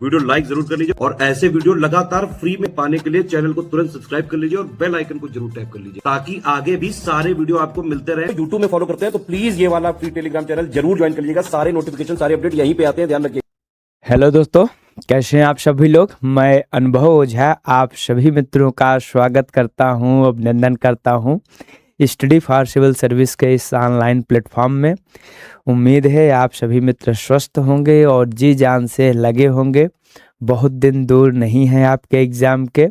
Video like जरूर कर लीजिए और ऐसे वीडियो लगातार फ्री में पाने के लिए चैनल को तुरंत सब्सक्राइब कर लीजिए और बेल आइकन को जरूर टैप कर लीजिए ताकि आगे भी सारे वीडियो आपको मिलते रहे। यूट्यूब में फॉलो करते हैं तो प्लीज ये वाला फ्री टेलीग्राम चैनल जरूर ज्वाइन कर लीजिएगा। सारे नोटिफिकेशन सारे अपडेट यहीं पे आते हैं, ध्यान रखिए। हेलो दोस्तों, कैसे हैं आप सभी लोग। मैं अनुभव ओझा आप सभी मित्रों का स्वागत करता हूं, अभिनंदन करता हूं स्टडी फॉर सिविल सर्विस के इस ऑनलाइन प्लेटफॉर्म में। उम्मीद है आप सभी मित्र स्वस्थ होंगे और जी जान से लगे होंगे। बहुत दिन दूर नहीं है आपके एग्ज़ाम के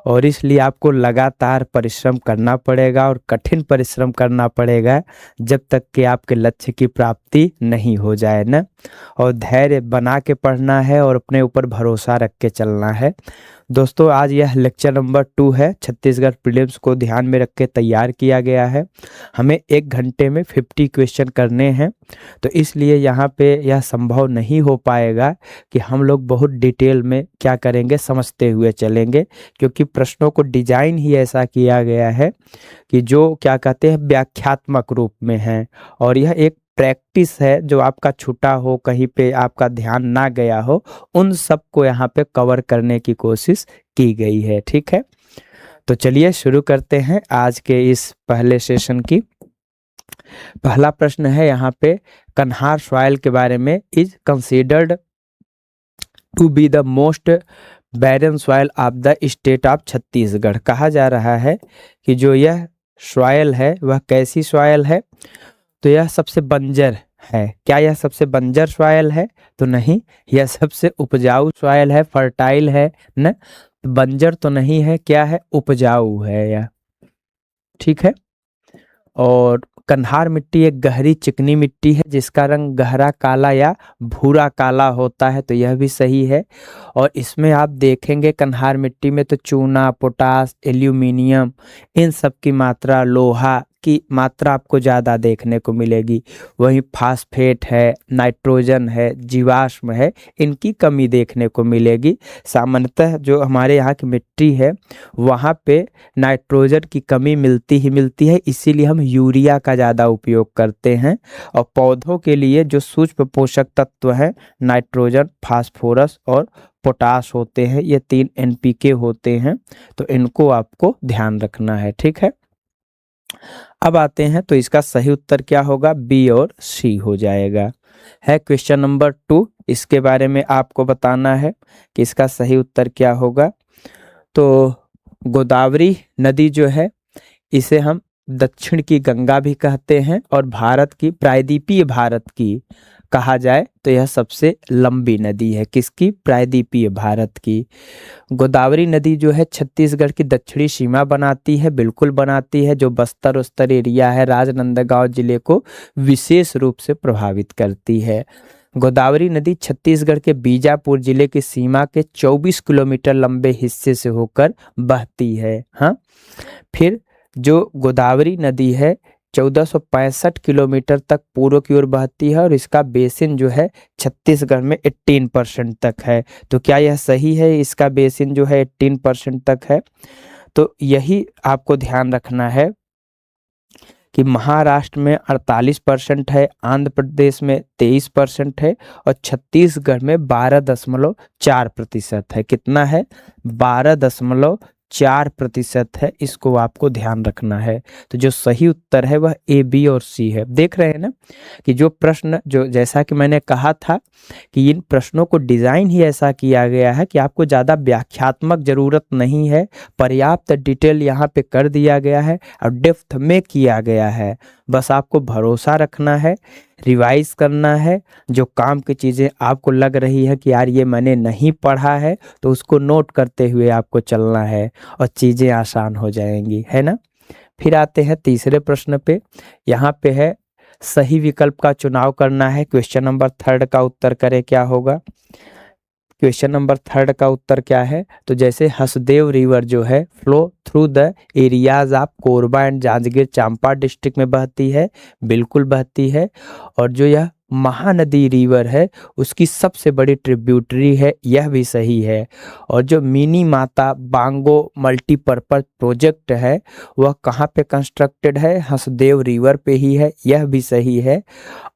और इसलिए आपको लगातार परिश्रम करना पड़ेगा और कठिन परिश्रम करना पड़ेगा जब तक कि आपके लक्ष्य की प्राप्ति नहीं हो जाए ना। और धैर्य बना के पढ़ना है और अपने ऊपर भरोसा रख के चलना है। दोस्तों, आज यह लेक्चर नंबर 2 है। छत्तीसगढ़ प्रीलिम्स को ध्यान में रख के तैयार किया गया है। हमें 1 घंटे में 50 क्वेश्चन करने हैं, तो इसलिए यहाँ पे यह संभव नहीं हो पाएगा कि हम लोग बहुत डिटेल में क्या करेंगे समझते हुए चलेंगे, क्योंकि प्रश्नों को डिजाइन ही ऐसा किया गया है कि जो क्या कहते हैं व्याख्यात्मक रूप में है। और यह एक प्रैक्टिस है, जो आपका छूटा हो, कहीं पे आपका ध्यान ना गया हो, उन सब को यहाँ पे कवर करने की कोशिश की गई है। ठीक है, तो चलिए शुरू करते हैं आज के इस पहले सेशन की। पहला प्रश्न है यहाँ पे, कन्हार सॉइल के बारे में। Is considered to be the most barren soil of the state of Chhattisgarh. कहा जा रहा है कि जो यह सॉइल है वह कैसी सॉइल है, तो यह सबसे बंजर है। क्या यह सबसे बंजर सॉइल है? तो नहीं, यह सबसे उपजाऊ सॉइल है, फर्टाइल है न। बंजर तो नहीं है, क्या है? उपजाऊ है यह। ठीक है। और कन्हार मिट्टी एक गहरी चिकनी मिट्टी है जिसका रंग गहरा काला या भूरा काला होता है, तो यह भी सही है। और इसमें आप देखेंगे कन्हार मिट्टी में तो चूना, पोटास, एल्यूमिनियम, इन सब की मात्रा, लोहा की मात्रा आपको ज़्यादा देखने को मिलेगी। वहीं फास्फेट है, नाइट्रोजन है, जीवाश्म है, इनकी कमी देखने को मिलेगी। सामान्यतः जो हमारे यहाँ की मिट्टी है वहाँ पे नाइट्रोजन की कमी मिलती ही मिलती है, इसीलिए हम यूरिया का ज़्यादा उपयोग करते हैं। और पौधों के लिए जो सूक्ष्म पोषक तत्व हैं नाइट्रोजन, फास्फोरस और पोटाश होते हैं, ये 3 NPK होते हैं, तो इनको आपको ध्यान रखना है। ठीक है, अब आते हैं तो इसका सही उत्तर क्या होगा? बी और सी हो जाएगा। है क्वेश्चन नंबर 2, इसके बारे में आपको बताना है कि इसका सही उत्तर क्या होगा। तो गोदावरी नदी जो है इसे हम दक्षिण की गंगा भी कहते हैं और भारत की प्रायद्वीपीय भारत की कहा जाए तो यह सबसे लंबी नदी है। किसकी? प्रायद्वीपीय भारत की। गोदावरी नदी जो है छत्तीसगढ़ की दक्षिणी सीमा बनाती है, बिल्कुल बनाती है, जो बस्तर उस्तर एरिया है, राजनांदगांव जिले को विशेष रूप से प्रभावित करती है। गोदावरी नदी छत्तीसगढ़ के बीजापुर जिले की सीमा के 24 किलोमीटर लंबे हिस्से से होकर बहती है। हाँ, फिर जो गोदावरी नदी है 1465 किलोमीटर तक पूर्व की ओर बहती है और इसका बेसिन जो है छत्तीसगढ़ में 18% तक है। तो क्या यह सही है? इसका बेसिन जो है 18% तक है। तो यही आपको ध्यान रखना है कि महाराष्ट्र में 48% है, आंध्र प्रदेश में 23% है और छत्तीसगढ़ में 12.4% है। कितना है? 12.4% है। इसको आपको ध्यान रखना है। तो जो सही उत्तर है वह A, B और C है। देख रहे हैं ना कि जो प्रश्न, जो जैसा कि मैंने कहा था कि इन प्रश्नों को डिज़ाइन ही ऐसा किया गया है कि आपको ज़्यादा व्याख्यात्मक ज़रूरत नहीं है, पर्याप्त डिटेल यहाँ पे कर दिया गया है और डेप्थ में किया गया है। बस आपको भरोसा रखना है, रिवाइज करना है। जो काम की चीज़ें आपको लग रही है कि यार ये मैंने नहीं पढ़ा है, तो उसको नोट करते हुए आपको चलना है और चीज़ें आसान हो जाएंगी, है ना। फिर आते हैं तीसरे प्रश्न पे। यहाँ पे है सही विकल्प का चुनाव करना है। क्वेश्चन नंबर 3 का उत्तर करें, क्या होगा? क्वेश्चन नंबर 3 का उत्तर क्या है? तो जैसे हसदेव रिवर जो है flow through the areas of Korba and Janjgir Champa district में बहती है, बिल्कुल बहती है। और जो यह महानदी रिवर है उसकी सबसे बड़ी ट्रिब्यूटरी है, यह भी सही है। और जो मिनी माता बांगो मल्टीपर्पज प्रोजेक्ट है वह कहाँ पे कंस्ट्रक्टेड है? हसदेव रिवर पे ही है, यह भी सही है।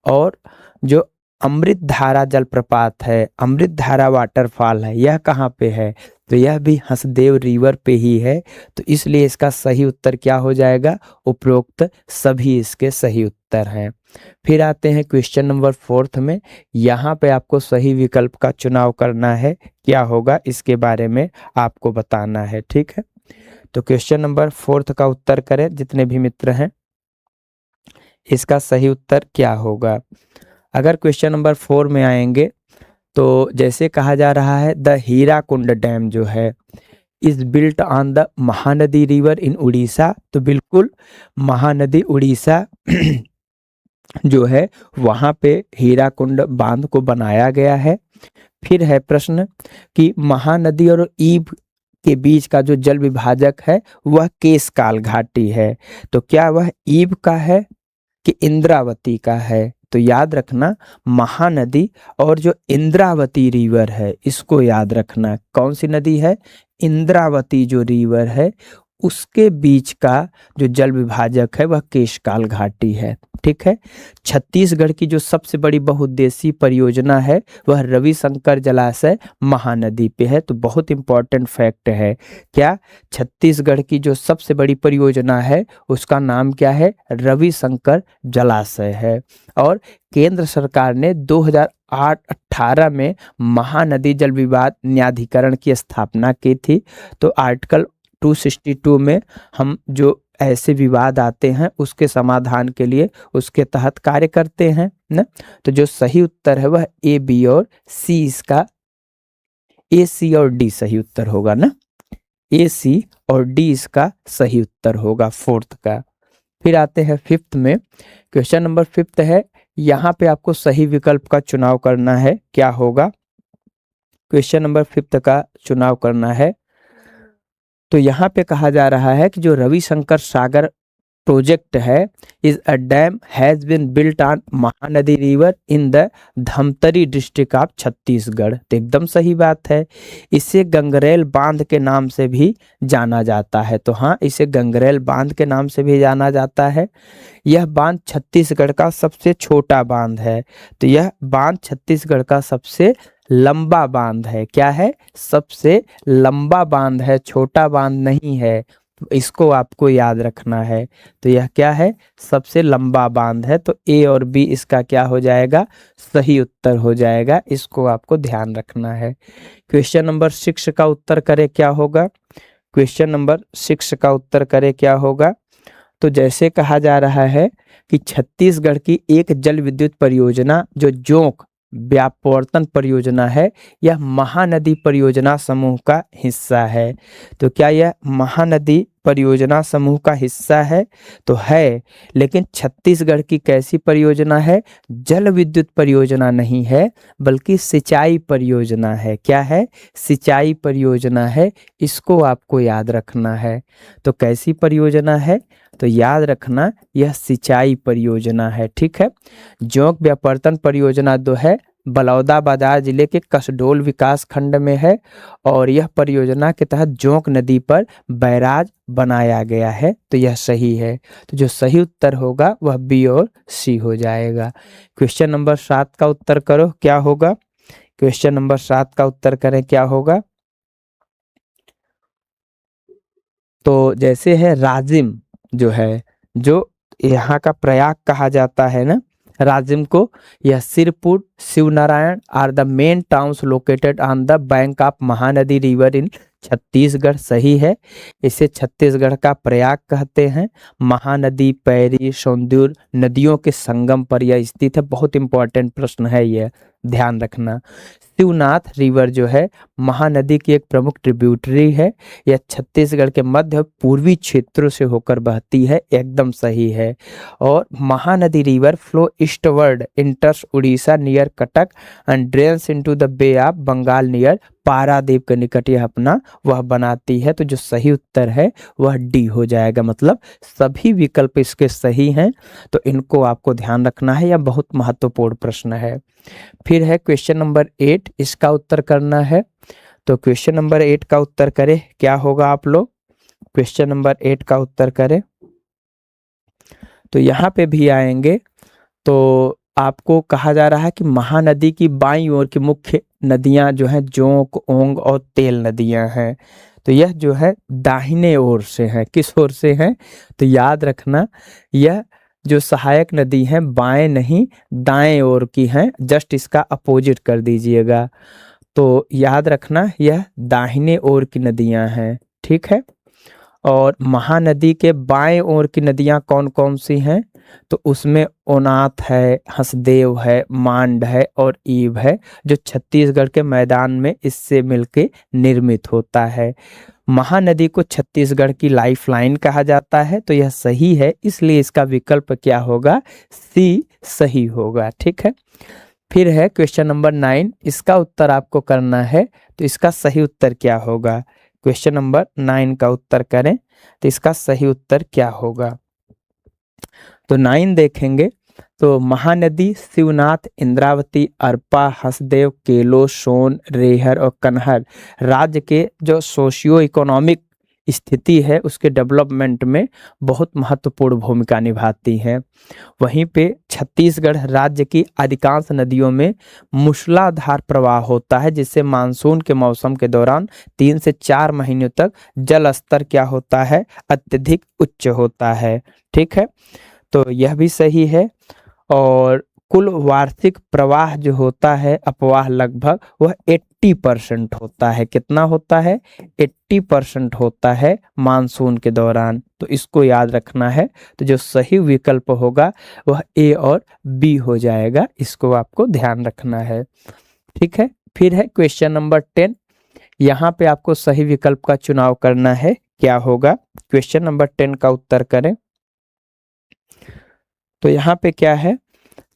और जो अमृत धारा जलप्रपात है, अमृत धारा वाटरफॉल है, यह कहाँ पे है? तो यह भी हंसदेव रिवर पे ही है। तो इसलिए इसका सही उत्तर क्या हो जाएगा? उपरोक्त सभी इसके सही उत्तर हैं। फिर आते हैं क्वेश्चन नंबर 4 में। यहाँ पे आपको सही विकल्प का चुनाव करना है, क्या होगा इसके बारे में आपको बताना है, ठीक है। तो क्वेश्चन नंबर 4 का उत्तर करें जितने भी मित्र हैं, इसका सही उत्तर क्या होगा? अगर क्वेश्चन नंबर 4 में आएंगे तो जैसे कहा जा रहा है द हीराकुंड डैम जो है is built on the Mahanadi river इन उड़ीसा। तो बिल्कुल महानदी उड़ीसा जो है वहाँ पे हीराकुंड बांध को बनाया गया है। फिर है प्रश्न कि महानदी और ईब के बीच का जो जल विभाजक है वह केशकाल घाटी है। तो क्या वह ईब का है कि इंद्रावती का है? तो याद रखना महानदी और जो इंद्रावती रिवर है इसको याद रखना। कौन सी नदी है? इंद्रावती जो रिवर है उसके बीच का जो जल विभाजक है वह केशकाल घाटी है, ठीक है। छत्तीसगढ़ की जो सबसे बड़ी बहुउद्देशीय परियोजना है वह रविशंकर जलाशय महानदी पे है। तो बहुत इंपॉर्टेंट फैक्ट है, क्या छत्तीसगढ़ की जो सबसे बड़ी परियोजना है उसका नाम क्या है? रविशंकर जलाशय है। और केंद्र सरकार ने 2008-18 में महानदी जल विवाद न्यायाधिकरण की स्थापना की थी। तो आर्टिकल 262 में हम जो ऐसे विवाद आते हैं उसके समाधान के लिए उसके तहत कार्य करते हैं ना। तो जो सही उत्तर है वह ए, बी और सी, इसका ए, सी और डी सही उत्तर होगा ना। ए, सी और डी इसका सही उत्तर होगा 4th का। फिर आते हैं 5th में। क्वेश्चन नंबर 5 है, यहाँ पे आपको सही विकल्प का चुनाव करना है, क्या होगा? क्वेश्चन नंबर 5 का चुनाव करना है। तो यहाँ पे कहा जा रहा है कि जो रविशंकर सागर प्रोजेक्ट है is a dam has been built on Mahanadi river in the Dhamtari district of Chhattisgarh. तो एकदम सही बात है। इसे गंगरेल बांध के नाम से भी जाना जाता है। तो हाँ, इसे गंगरेल बांध के नाम से भी जाना जाता है। यह बांध छत्तीसगढ़ का सबसे छोटा बांध है। तो यह बांध छत्तीसगढ़ का सबसे लंबा बांध है। क्या है? सबसे लंबा बांध है, छोटा बांध नहीं है। इसको आपको याद रखना है। तो यह क्या है? सबसे लंबा बांध है। तो ए और बी इसका क्या हो जाएगा? सही उत्तर हो जाएगा। इसको आपको ध्यान रखना है। क्वेश्चन नंबर 6 का उत्तर करें, क्या होगा? क्वेश्चन नंबर 6 का उत्तर करें, क्या होगा? तो जैसे कहा जा रहा है कि छत्तीसगढ़ की एक जल विद्युत परियोजना जो जोंक व्यापवर्तन परियोजना है यह महानदी परियोजना समूह का हिस्सा है। तो क्या यह महानदी परियोजना समूह का हिस्सा है? तो है, लेकिन छत्तीसगढ़ की कैसी परियोजना है? जल विद्युत परियोजना नहीं है बल्कि सिंचाई परियोजना है। क्या है? सिंचाई परियोजना है। इसको आपको याद रखना है। तो कैसी परियोजना है? तो याद रखना यह सिंचाई परियोजना है, ठीक है। जोंक व्यापवर्तन परियोजना जो है बलौदाबाजार जिले के कसडोल विकास खंड में है और यह परियोजना के तहत जोंक नदी पर बैराज बनाया गया है। तो यह सही है। तो जो सही उत्तर होगा वह बी और सी हो जाएगा। क्वेश्चन नंबर 7 का उत्तर करो, क्या होगा? क्वेश्चन नंबर 7 का उत्तर करें, क्या होगा? तो जैसे है राजिम जो है, जो यहाँ का प्रयाग कहा जाता है ना राजिम को, यह Sirpur, Shivnarayan are the main towns located on the bank of Mahanadi river in Chhattisgarh. सही है। इसे छत्तीसगढ़ का प्रयाग कहते हैं। महानदी, पैरी, सोंदूर नदियों के संगम पर यह स्थित है। बहुत इंपॉर्टेंट प्रश्न है यह, ध्यान रखना। शिवनाथ रिवर जो है महानदी की एक प्रमुख ट्रिब्यूटरी है। यह छत्तीसगढ़ के मध्य पूर्वी क्षेत्रों से होकर बहती है। एकदम सही है। और Mahanadi river flow eastward enters Orissa near Cuttack and drains into the bay of Bengal near Paradip के निकट यह अपना वह बनाती है। तो जो सही उत्तर है वह डी हो जाएगा। मतलब सभी विकल्प इसके सही हैं। तो इनको आपको ध्यान रखना है। यह बहुत महत्वपूर्ण प्रश्न है। फिर है क्वेश्चन नंबर 8, इसका उत्तर करना है। तो क्वेश्चन नंबर 8 का उत्तर करें, क्या होगा आप लोग? क्वेश्चन नंबर 8 का उत्तर करें। तो यहाँ पे भी आएंगे तो आपको कहा जा रहा है कि महानदी की बाईं ओर की मुख्य नदियां जो हैं जोंक, ओंग और तेल नदियां हैं। तो यह जो है दाहिने ओर से है। किस ओर से है? तो याद रखना, यह जो सहायक नदी है बाएं नहीं दाएं ओर की है, जस्ट इसका अपोजिट कर दीजिएगा। तो याद रखना यह दाहिने ओर की नदियां हैं, ठीक है। और महानदी के बाएं ओर की नदियां कौन कौन सी हैं? तो उसमें ओनाथ है, हसदेव है, मांड है और ईव है, जो छत्तीसगढ़ के मैदान में इससे मिलके निर्मित होता है। महानदी को छत्तीसगढ़ की लाइफलाइन कहा जाता है, तो यह सही है, इसलिए इसका विकल्प क्या होगा? सी सही होगा, ठीक है। फिर है क्वेश्चन नंबर 9, इसका उत्तर आपको करना है, तो इसका सही उत्तर क्या होगा? क्वेश्चन नंबर 9 का उत्तर करें तो इसका सही उत्तर क्या होगा? तो 9 देखेंगे तो महानदी शिवनाथ, इंद्रावती, अरपा, हसदेव, केलो, सोन, रेहर और कन्हर राज्य के जो सोशियो इकोनॉमिक स्थिति है उसके डेवलपमेंट में बहुत महत्वपूर्ण भूमिका निभाती हैं। वहीं पे छत्तीसगढ़ राज्य की अधिकांश नदियों में मूसलाधार प्रवाह होता है, जिससे मानसून के मौसम के दौरान 3 से 4 महीनों तक जल स्तर क्या होता है? अत्यधिक उच्च होता है, ठीक है। तो यह भी सही है। और कुल वार्षिक प्रवाह जो होता है अपवाह लगभग वह 80% होता है। कितना होता है? 80% होता है मानसून के दौरान। तो इसको याद रखना है। तो जो सही विकल्प होगा वह ए और बी हो जाएगा, इसको आपको ध्यान रखना है, ठीक है। फिर है क्वेश्चन नंबर 10, यहाँ पे आपको सही विकल्प का चुनाव करना है, क्या होगा? क्वेश्चन नंबर 10 का उत्तर करें तो यहाँ पे क्या है?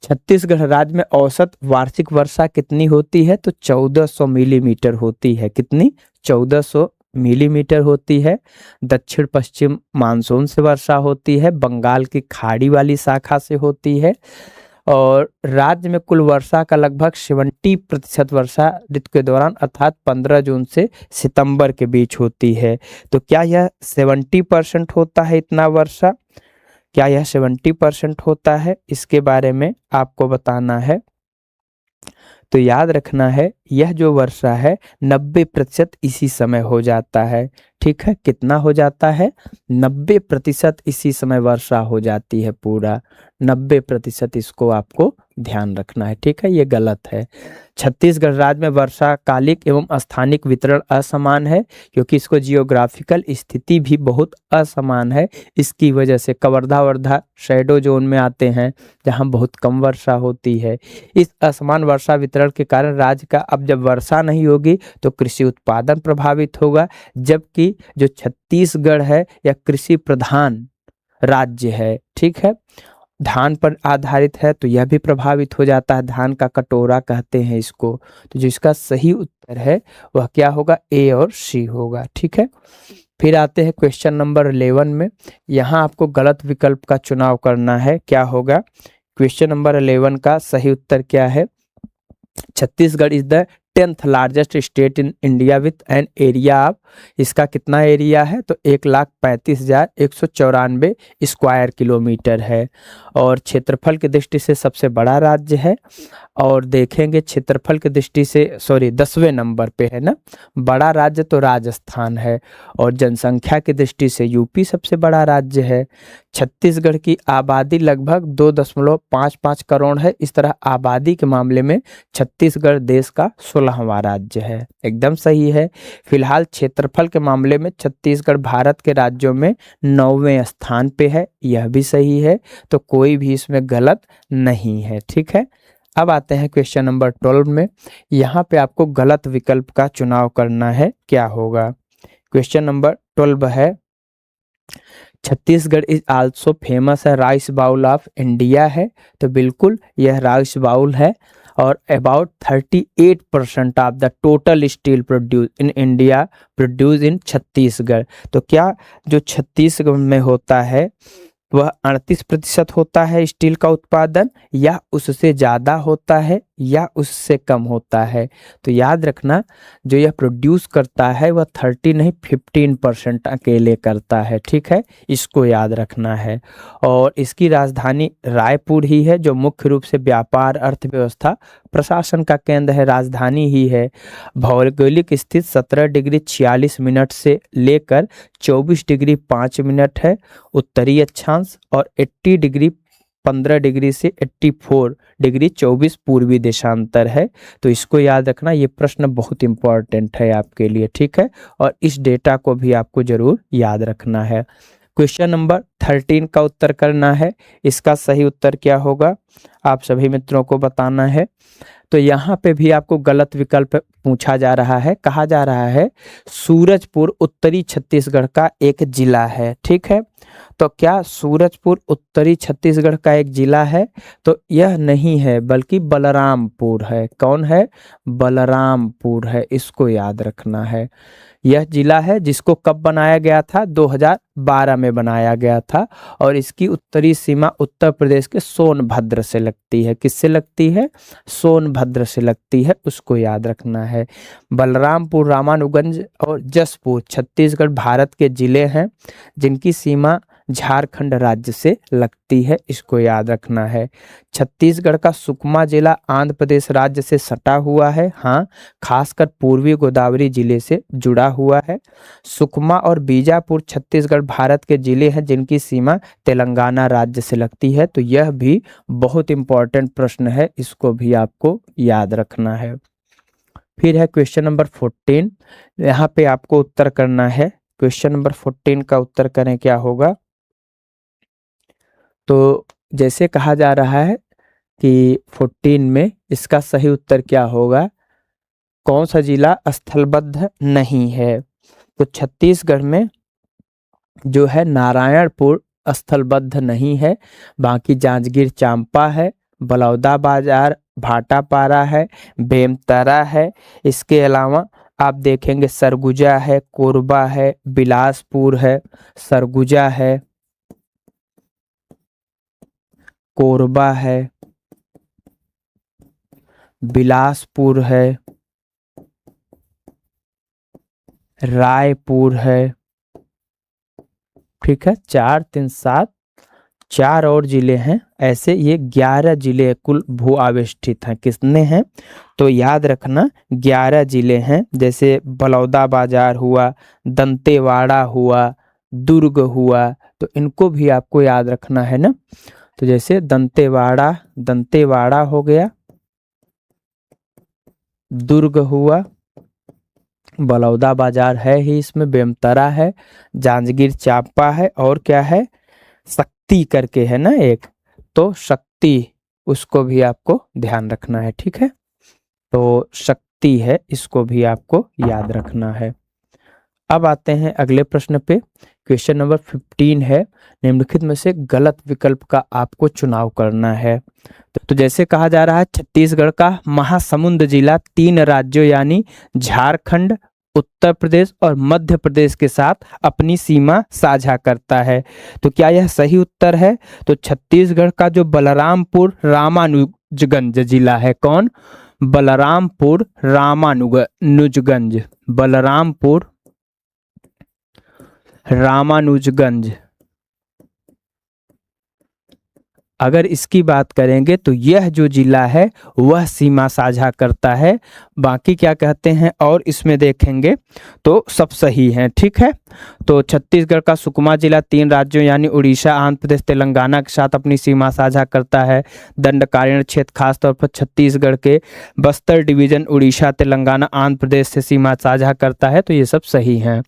छत्तीसगढ़ राज्य में औसत वार्षिक वर्षा कितनी होती है? तो 1400 मिलीमीटर होती है। कितनी? 1400 मिलीमीटर होती है। दक्षिण पश्चिम मानसून से वर्षा होती है, बंगाल की खाड़ी वाली शाखा से होती है। और राज्य में कुल वर्षा का लगभग 70% वर्षा ऋतु के दौरान अर्थात 15 जून से सितंबर के बीच होती है। तो क्या यह 70% होता है इतना वर्षा? क्या यह 70% होता है? इसके बारे में आपको बताना है। तो याद रखना है यह जो वर्षा है 90% इसी समय हो जाता है, ठीक है। कितना हो जाता है? 90% इसी समय वर्षा हो जाती है, पूरा 90%। इसको आपको ध्यान रखना है, ठीक है। ये गलत है। छत्तीसगढ़ राज्य में वर्षा कालिक एवं स्थानिक वितरण असमान है, क्योंकि इसको जियोग्राफिकल स्थिति भी बहुत असमान है। इसकी वजह से कवर्धा वर्धा शैडो जोन में आते हैं, जहां बहुत कम वर्षा होती है। इस असमान वर्षा वितरण के कारण राज्य का अब जब वर्षा नहीं होगी तो कृषि उत्पादन प्रभावित होगा, जबकि जो छत्तीसगढ़ है यह कृषि प्रधान राज्य है, ठीक है। धान पर आधारित है तो यह भी प्रभावित हो जाता है, धान का कटोरा कहते हैं इसको। तो जो इसका सही उत्तर है वह क्या होगा? ए और सी होगा, ठीक है। फिर आते हैं क्वेश्चन नंबर 11 में। यहाँ आपको गलत विकल्प का चुनाव करना है, क्या होगा? क्वेश्चन नंबर 11 का सही उत्तर क्या है? Chhattisgarh is the 10th largest state in India with an area of, इसका कितना एरिया है? तो 1,35,194 स्क्वायर किलोमीटर है। और क्षेत्रफल की दृष्टि से सबसे बड़ा राज्य है। और देखेंगे क्षेत्रफल की दृष्टि से 10वें नंबर पे है ना, बड़ा राज्य तो राजस्थान है। और जनसंख्या की दृष्टि से यूपी सबसे बड़ा राज्य है। छत्तीसगढ़ की आबादी लगभग 2.55 करोड़ है। इस तरह आबादी के मामले में छत्तीसगढ़ देश का 16वां राज्य है, एकदम सही है। फिलहाल क्षेत्रफल के मामले में छत्तीसगढ़ भारत के राज्यों में 9वें स्थान पे है, यह भी सही है। तो कोई भी इसमें गलत नहीं है, ठीक है। अब आते हैं क्वेश्चन नंबर 12 में। यहाँ पे आपको गलत विकल्प का चुनाव करना है, क्या होगा? क्वेश्चन नंबर 12 है, छत्तीसगढ़ इज आल्सो फेमस है राइस बाउल ऑफ इंडिया है। तो बिल्कुल यह राइस बाउल है। और about 38% of the total steel produce in India produce in Chhattisgarh. तो क्या जो छत्तीसगढ़ में होता है वह 38% होता है स्टील का उत्पादन, या उससे ज़्यादा होता है, या उससे कम होता है। तो याद रखना, जो यह प्रोड्यूस करता है वह 30 नहीं 15% अकेले करता है, ठीक है, इसको याद रखना है। और इसकी राजधानी रायपुर ही है, जो मुख्य रूप से व्यापार, अर्थव्यवस्था, प्रशासन का केंद्र है, राजधानी ही है। भौगोलिक स्थित 17 डिग्री 46 मिनट से लेकर 24 डिग्री 5 मिनट है उत्तरी अक्षांश, और 80 डिग्री 15 डिग्री से 84 डिग्री 24 पूर्वी देशांतर है। तो इसको याद रखना, ये प्रश्न बहुत इंपॉर्टेंट है आपके लिए, ठीक है, और इस डेटा को भी आपको जरूर याद रखना है। क्वेश्चन नंबर 13 का उत्तर करना है। इसका सही उत्तर क्या होगा आप सभी मित्रों को बताना है। तो यहाँ पे भी आपको गलत विकल्प पूछा जा रहा है। कहा जा रहा है सूरजपुर उत्तरी छत्तीसगढ़ का एक जिला है, ठीक है। तो क्या सूरजपुर उत्तरी छत्तीसगढ़ का एक जिला है? तो यह नहीं है, बल्कि बलरामपुर है। कौन है? बलरामपुर है, इसको याद रखना है। यह जिला है जिसको कब बनाया गया था? 2012 में बनाया गया था, और इसकी उत्तरी सीमा उत्तर प्रदेश के सोनभद्र से लगती है। किससे लगती है? सोनभद्र से लगती है, उसको याद रखना है। बलरामपुर, रामानुगंज और जसपुर छत्तीसगढ़ भारत के जिले हैं जिनकी सीमा झारखंड राज्य से लगती है, इसको याद रखना है। छत्तीसगढ़ का सुकमा जिला आंध्र प्रदेश राज्य से सटा हुआ है, हाँ, खासकर पूर्वी गोदावरी जिले से जुड़ा हुआ है। सुकमा और बीजापुर छत्तीसगढ़ भारत के जिले हैं जिनकी सीमा तेलंगाना राज्य से लगती है। तो यह भी बहुत इंपॉर्टेंट प्रश्न है, इसको भी आपको याद रखना है। फिर है क्वेश्चन नंबर 14, यहाँ पे आपको उत्तर करना है। क्वेश्चन नंबर 14 का उत्तर करें, क्या होगा? तो जैसे कहा जा रहा है कि 14 में इसका सही उत्तर क्या होगा, कौन सा जिला स्थलबद्ध नहीं है? तो छत्तीसगढ़ में जो है नारायणपुर स्थलबद्ध नहीं है, बाकी जांजगीर चांपा है, बलौदाबाजार भाटापारा है, बेमतरा है। इसके अलावा आप देखेंगे सरगुजा है, कोरबा है, बिलासपुर है, सरगुजा है, कोरबा है, बिलासपुर है, रायपुर है, ठीक है, 4, 3, 7 4 और जिले हैं। ऐसे ये 11 जिले कुल भू आविष्ठित हैं। कितने हैं? तो याद रखना 11 जिले हैं, जैसे बलौदाबाजार हुआ, दंतेवाड़ा हुआ, दुर्ग हुआ, तो इनको भी आपको याद रखना है ना। तो जैसे दंतेवाड़ा हो गया, दुर्ग हुआ, बलौदाबाजार है ही इसमें, बेमतरा है, जांजगीर चांपा है, और क्या है? शक्ति करके है ना एक, तो शक्ति, उसको भी आपको ध्यान रखना है, ठीक है। तो शक्ति है, इसको भी आपको याद रखना है। अब आते हैं अगले प्रश्न पे। क्वेश्चन नंबर 15 है, निम्नलिखित में से गलत विकल्प का आपको चुनाव करना है। तो जैसे कहा जा रहा है छत्तीसगढ़ का महासमुंद जिला 3 राज्यों यानी झारखंड, उत्तर प्रदेश और मध्य प्रदेश के साथ अपनी सीमा साझा करता है। तो क्या यह सही उत्तर है? तो छत्तीसगढ़ का जो बलरामपुर रामानुजगंज जिला है, कौन? बलरामपुर रामानुजगंज, बलरामपुर रामानुजगंज, अगर इसकी बात करेंगे तो यह जो जिला है वह सीमा साझा करता है। बाकी क्या कहते हैं और इसमें देखेंगे तो सब सही हैं, ठीक है। तो छत्तीसगढ़ का सुकमा जिला 3 राज्यों यानी उड़ीसा, आंध्र प्रदेश, तेलंगाना के साथ अपनी सीमा साझा करता है। दंडकारण्य क्षेत्र खासतौर पर छत्तीसगढ़ के बस्तर डिवीजन उड़ीसा, तेलंगाना, आंध्र प्रदेश से सीमा साझा करता है। तो ये सब सही हैं।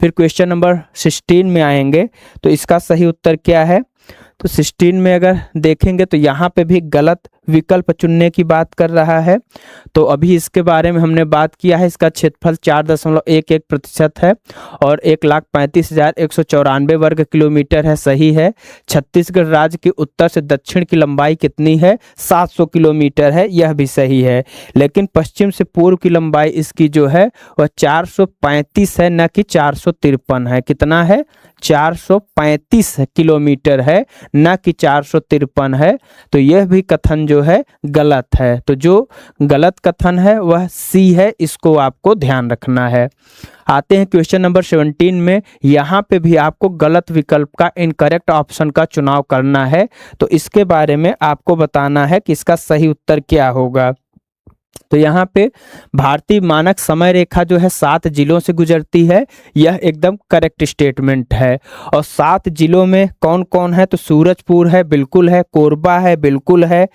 फिर क्वेश्चन नंबर 16 में आएंगे, तो इसका सही उत्तर क्या है? तो 16 में अगर देखेंगे तो यहाँ पे भी गलत विकल्प चुनने की बात कर रहा है। तो अभी इसके बारे में हमने बात किया है। इसका क्षेत्रफल 4.11% है और 1,35,194 वर्ग किलोमीटर है, सही है। छत्तीसगढ़ राज्य की उत्तर से दक्षिण की लंबाई कितनी है? 700 किलोमीटर है, यह भी सही है। लेकिन पश्चिम से पूर्व की लंबाई इसकी जो है वह 435 है, न कि 453 है। कितना है? 435 किलोमीटर है, न कि 453 है। तो यह भी कथन जो जो है गलत है। तो जो गलत कथन है वह सी है, इसको आपको ध्यान रखना है। आते हैं क्वेश्चन नंबर 17 में। यहाँ पे भी आपको गलत विकल्प का, इनकरेक्ट ऑप्शन का चुनाव करना है। तो इसके बारे में आपको बताना है कि इसका सही उत्तर क्या होगा। तो यहाँ पे भारतीय मानक समय रेखा जो है 7 जिलों से गुजरती है, यह एकदम करेक्ट स्टेटमेंट है। और 7 जिलों में कौन कौन है? तो सूरजपुर है, बिल्कुल है, कोरबा है, बिल्कुल है,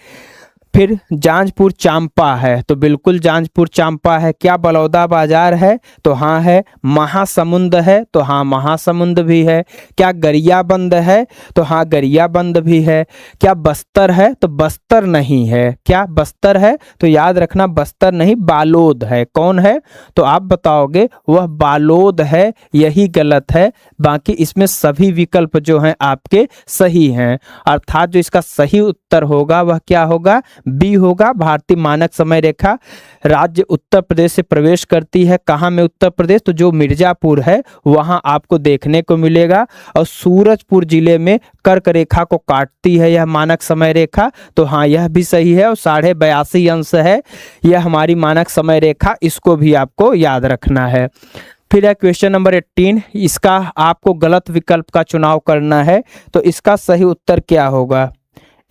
फिर जांजपुर चांपा है, तो बिल्कुल जांजपुर चांपा है। क्या बलौदा बाजार है? तो हाँ है। महासमुंद है? तो हाँ महासमुंद भी है। क्या गरियाबंद है? तो हाँ गरियाबंद भी है। क्या बस्तर है? तो बस्तर नहीं है। क्या बस्तर है? तो याद रखना बस्तर नहीं, बालोद है। कौन है? तो आप बताओगे वह बालोद है, यही गलत है। बाकी इसमें सभी विकल्प जो हैं आपके सही हैं, अर्थात जो इसका सही उत्तर होगा वह क्या होगा? बी होगा। भारतीय मानक समय रेखा राज्य उत्तर प्रदेश से प्रवेश करती है। कहाँ में उत्तर प्रदेश? तो जो मिर्जापुर है वहां आपको देखने को मिलेगा। और सूरजपुर जिले में कर्क रेखा को काटती है यह मानक समय रेखा। तो हाँ यह भी सही है। और 82.5 अंश है यह हमारी मानक समय रेखा, इसको भी आपको याद रखना है। फिर है क्वेश्चन नंबर 18। इसका आपको गलत विकल्प का चुनाव करना है। तो इसका सही उत्तर क्या होगा?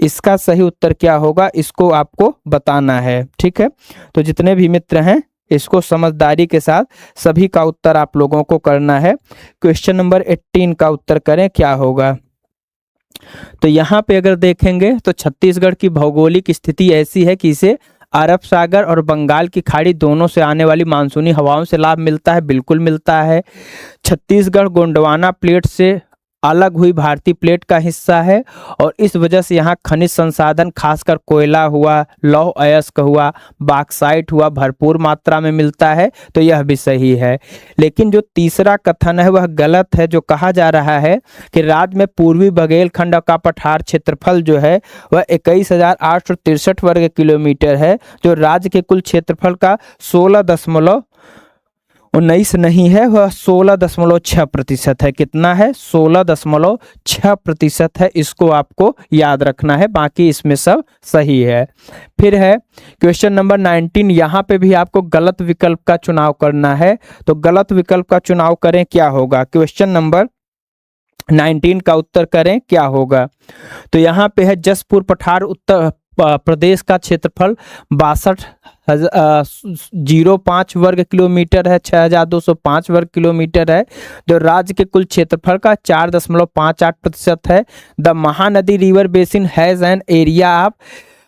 इसका सही उत्तर क्या होगा इसको आपको बताना है। ठीक है, तो जितने भी मित्र हैं इसको समझदारी के साथ सभी का उत्तर आप लोगों को करना है। क्वेश्चन नंबर 18 का उत्तर करें क्या होगा। तो यहाँ पे अगर देखेंगे तो छत्तीसगढ़ की भौगोलिक स्थिति ऐसी है कि इसे अरब सागर और बंगाल की खाड़ी दोनों से आने वाली मानसूनी हवाओं से लाभ मिलता है, बिल्कुल मिलता है। छत्तीसगढ़ गोंडवाना प्लेट से अलग हुई भारतीय प्लेट का हिस्सा है और इस वजह से यहाँ खनिज संसाधन खासकर कोयला हुआ, लौह अयस्क हुआ, बॉक्साइट हुआ भरपूर मात्रा में मिलता है। तो यह भी सही है। लेकिन जो तीसरा कथन है वह गलत है। जो कहा जा रहा है कि राज्य में पूर्वी बघेलखंड का पठार क्षेत्रफल जो है वह 21,863 वर्ग किलोमीटर है, जो राज्य के कुल क्षेत्रफल का 16.19 नहीं है, वह 16.6% है। कितना है? 16.6% है। इसको आपको याद रखना है, बाकी इसमें सब सही है। फिर है क्वेश्चन नंबर 19। यहाँ पे भी आपको गलत विकल्प का चुनाव करना है। तो गलत विकल्प का चुनाव करें क्या होगा? क्वेश्चन नंबर 19 का उत्तर करें क्या होगा। तो यहाँ पे है जसपुर पठार उत्तर प्रदेश का क्षेत्रफल 62.05 वर्ग किलोमीटर है, 6,205 वर्ग किलोमीटर है, जो राज्य के कुल क्षेत्रफल का 4.58% है। The Mahanadi river basin has an area of